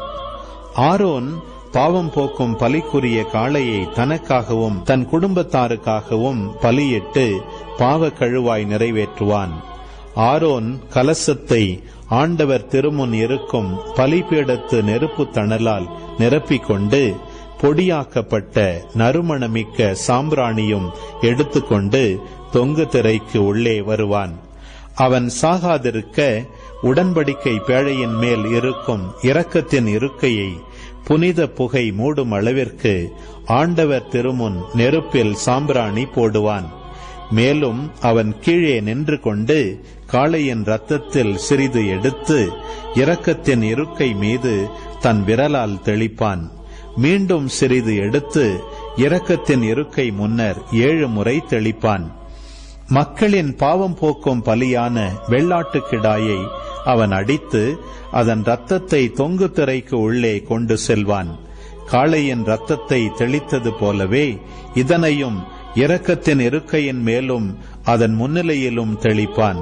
ஆரோன் பாவம் போக்கும் பலிக்குரிய காளையை தனக்காகவும் தன் குடும்பத்தாருக்காகவும் பலியிட்டு பாவ கழுவாய் நிறைவேற்றுவான். ஆரோன் கலசத்தை ஆண்டவர் திருமுன் இருக்கும் பலிபீடத்து நெருப்பு தணலால் நிரப்பிக்கொண்டு பொடியாக்கப்பட்ட நறுமணமிக்க சாம்பிராணியும் எடுத்துக்கொண்டு தொங்கு திரைக்கு உள்ளே வருவான். அவன் சாகாதிருக்க உடன்படிக்கை பேழையின் மேல் இருக்கும் இரக்கத்தின் இருக்கையை புனித புகை மூடும் அளவிற்கு ஆண்டவர் திருமுன் நெருப்பில் சாம்பிராணி போடுவான். மேலும் அவன் கீழே நின்று கொண்டு காளையின் இரத்தத்தில் சிறிது எடுத்து இரக்கத்தின் இருக்கை மீது தன் விரலால் தெளிப்பான். மீண்டும் சிறிது எடுத்து இரக்கத்தின் இருக்கை முன்னர் 7 முறை தெளிப்பான். மக்களின் பாவம் போக்கும் பலியான வெள்ளாட்டுக்கிடாயை அவன் அடித்து அதன் இரத்தத்தை தொங்கு திரைக்கு உள்ளே கொண்டு செல்வான். காளையின் இரத்தத்தை தெளித்தது போலவே இதனையும் இரக்கத்தின் இருக்கையின் மேலும் அதன் முன்னிலையிலும் தெளிப்பான்.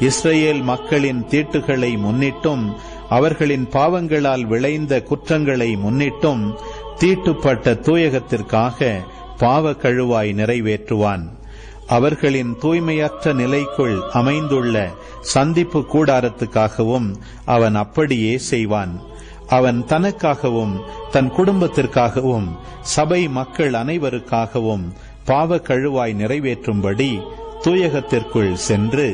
இஸ்ரேல் மக்களின் தீட்டுகளை முன்னிட்டும் அவர்களின் பாவங்களால் விளைந்த குற்றங்களை முன்னிட்டும் தீட்டுப்பட்ட தூயகத்திற்காக பாவ கழுவாய் நிறைவேற்றுவான். அவர்களின் தூய்மையற்ற நிலைக்குள் அமைந்துள்ள சந்திப்பு கூடாரத்துக்காகவும் அவன் அப்படியே செய்வான். அவன் தனக்காகவும் தன் குடும்பத்திற்காகவும் சபை மக்கள் அனைவருக்காகவும் பாவ கழுவாய் நிறைவேற்றும்படி தூயகத்திற்குள் சென்று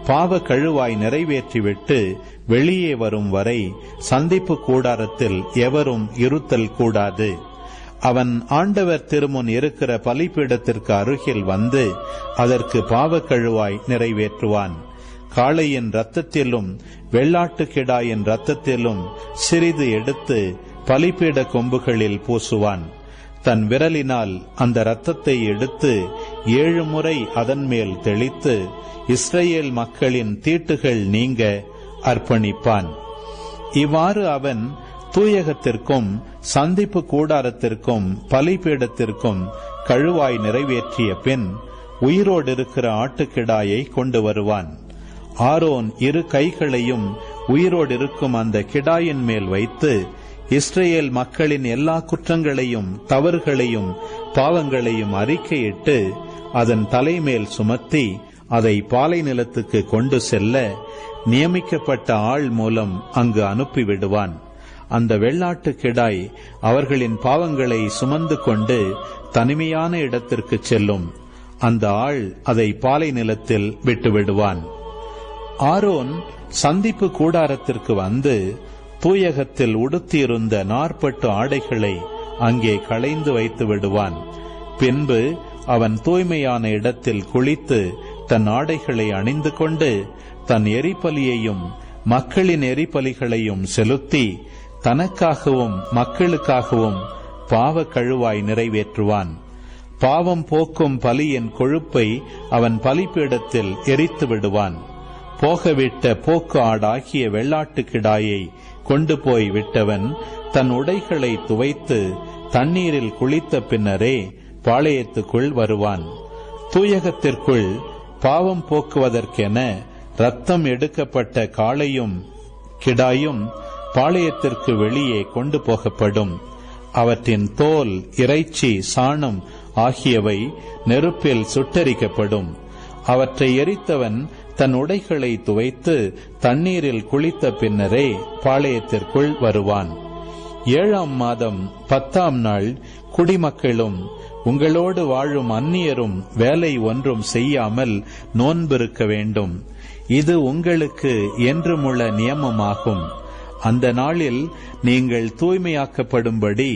பாவ கழுவாய் நிறைவேற்றிவிட்டு வெளியே வரும் வரை சந்திப்பு கூடாரத்தில் எவரும் இருத்தல் கூடாது. அவன் ஆண்டவர் திருமுன் இருக்கிற பலிபீடத்திற்கு அருகில் வந்து அதற்கு பாவ கழுவாய் நிறைவேற்றுவான். காளையின் இரத்தத்திலும் வெள்ளாட்டுக்கிடாயின் இரத்தத்திலும் சிறிது எடுத்து பலிபீட கொம்புகளில் பூசுவான். தன் விரலினால் அந்த இரத்தத்தை எடுத்து 7 முறை அதன் மேல் தெளித்து இஸ்ரேல் மக்களின் தீட்டுகள் நீங்க அர்ப்பணிப்பான். இவ்வாறு அவன் தூயகத்திற்கும் சந்திப்பு கூடாரத்திற்கும் பலிபீடத்திற்கும் கழுவாய் நிறைவேற்றிய பின் உயிரோடு இருக்கிற ஆட்டுக்கிடாயை கொண்டு வருவான். ஆரோன் 2 கைகளையும் உயிரோடு இருக்கும் அந்த கிடாயின் மேல் வைத்து இஸ்ரேல் மக்களின் எல்லா குற்றங்களையும் தவறுகளையும் பாவங்களையும் அறிக்கையிட்டு அதன் தலைமேல் சுமத்தி அதை பாலை நிலத்துக்கு கொண்டு செல்ல நியமிக்கப்பட்ட ஆள் மூலம் அங்கு அனுப்பிவிடுவான். அந்த வெள்ளாட்டு கிடாய் அவர்களின் பாவங்களை சுமந்து கொண்டு தனிமையான இடத்திற்கு செல்லும். அந்த ஆள் அதை பாலை நிலத்தில் விட்டுவிடுவான். ஆரோன் சந்திப்பு கூடாரத்திற்கு வந்து தூயகத்தில் உடுத்தியிருந்த 40 ஆடைகளை அங்கே களைந்து வைத்து விடுவான். பின்பு அவன் தூய்மையான இடத்தில் குளித்து தன் ஆடைகளை அணிந்து கொண்டு தன் எரிபலியையும் மக்களின் எரிபலிகளையும் செலுத்தி தனக்காகவும் மக்களுக்காகவும் பாவ கழுவாய் நிறைவேற்றுவான். பாவம் போக்கும் பலியின் கொழுப்பை அவன் பலிபீடத்தில் எரித்து விடுவான். போகவிட்ட போக்கு ஆடாகிய வெள்ளாட்டு கிடாயை கொண்டு போய் விட்டவன் தன் உடைகளை துவைத்து தண்ணீரில் குளித்த பின்னரே பாளையத்துக்குள் வருவான். தூயகத்திற்குள் பாவம் போக்குவதற்கென இரத்தம் எடுக்கப்பட்ட காளையும் கிடாயும் பாளையத்திற்கு வெளியே கொண்டு போகப்படும். அவற்றின் தோல், இறைச்சி, சாணம் ஆகியவை நெருப்பில் சுட்டெரிக்கப்படும். அவற்றை எரித்தவன் தன் உடைகளை துவைத்து தண்ணீரில் குளித்த பின்னரே பாளையத்திற்குள் வருவான். 7ஆம் மாதம் 10ஆம் நாள் குடிமக்களும் உங்களோடு வாழும் அந்நியரும் வேலை ஒன்றும் செய்யாமல் நோன்பிருக்க வேண்டும். இது உங்களுக்கு என்றுமுள்ள நியமமாகும். அந்த நாளில் நீங்கள் தூய்மையாக்கப்படும்படி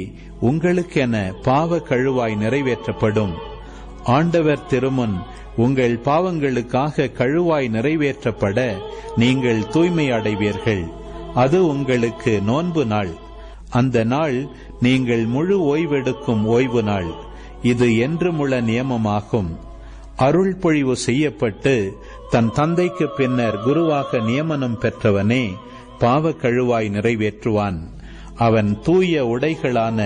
உங்களுக்கென பாவ கழுவாய் நிறைவேற்றப்படும். ஆண்டவர் திருமுன் உங்கள் பாவங்களுக்காக கழுவாய் நிறைவேற்றப்பட நீங்கள் தூய்மை அடைவீர்கள். அது உங்களுக்கு நோன்பு நாள். அந்த நாள் நீங்கள் முழு ஓய்வெடுக்கும் ஓய்வு நாள். இது என்றுமுள்ள நியமமாகும். அருள் பொழிவு செய்யப்பட்டு தன் தந்தைக்கு பின்னர் குருவாக நியமனம் பெற்றவனே பாவ கழுவாய் நிறைவேற்றுவான். அவன் தூய உடைகளான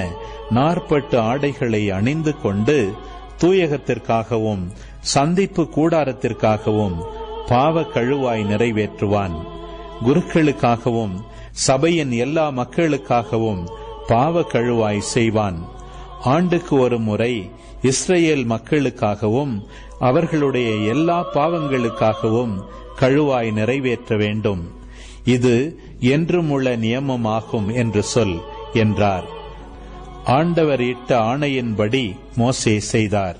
40 ஆடைகளை அணிந்து கொண்டு தூயகத்திற்காகவும் சந்திப்பு கூடாரத்திற்காகவும் பாவ கழுவாய் நிறைவேற்றுவான். குருக்களுக்காகவும் சபையின் எல்லா மக்களுக்காகவும் பாவ கழுவாய் செய்வான். ஆண்டுக்கு ஒரு முறை இஸ்ரேல் மக்களுக்காகவும் அவர்களுடைய எல்லா பாவங்களுக்காகவும் கழுவாய் நிறைவேற்ற வேண்டும். இது என்றுமுள்ள நியமமாகும் என்று சொல் என்றார். ஆண்டவர் இட்ட ஆணையின்படி மோசே செய்தார்.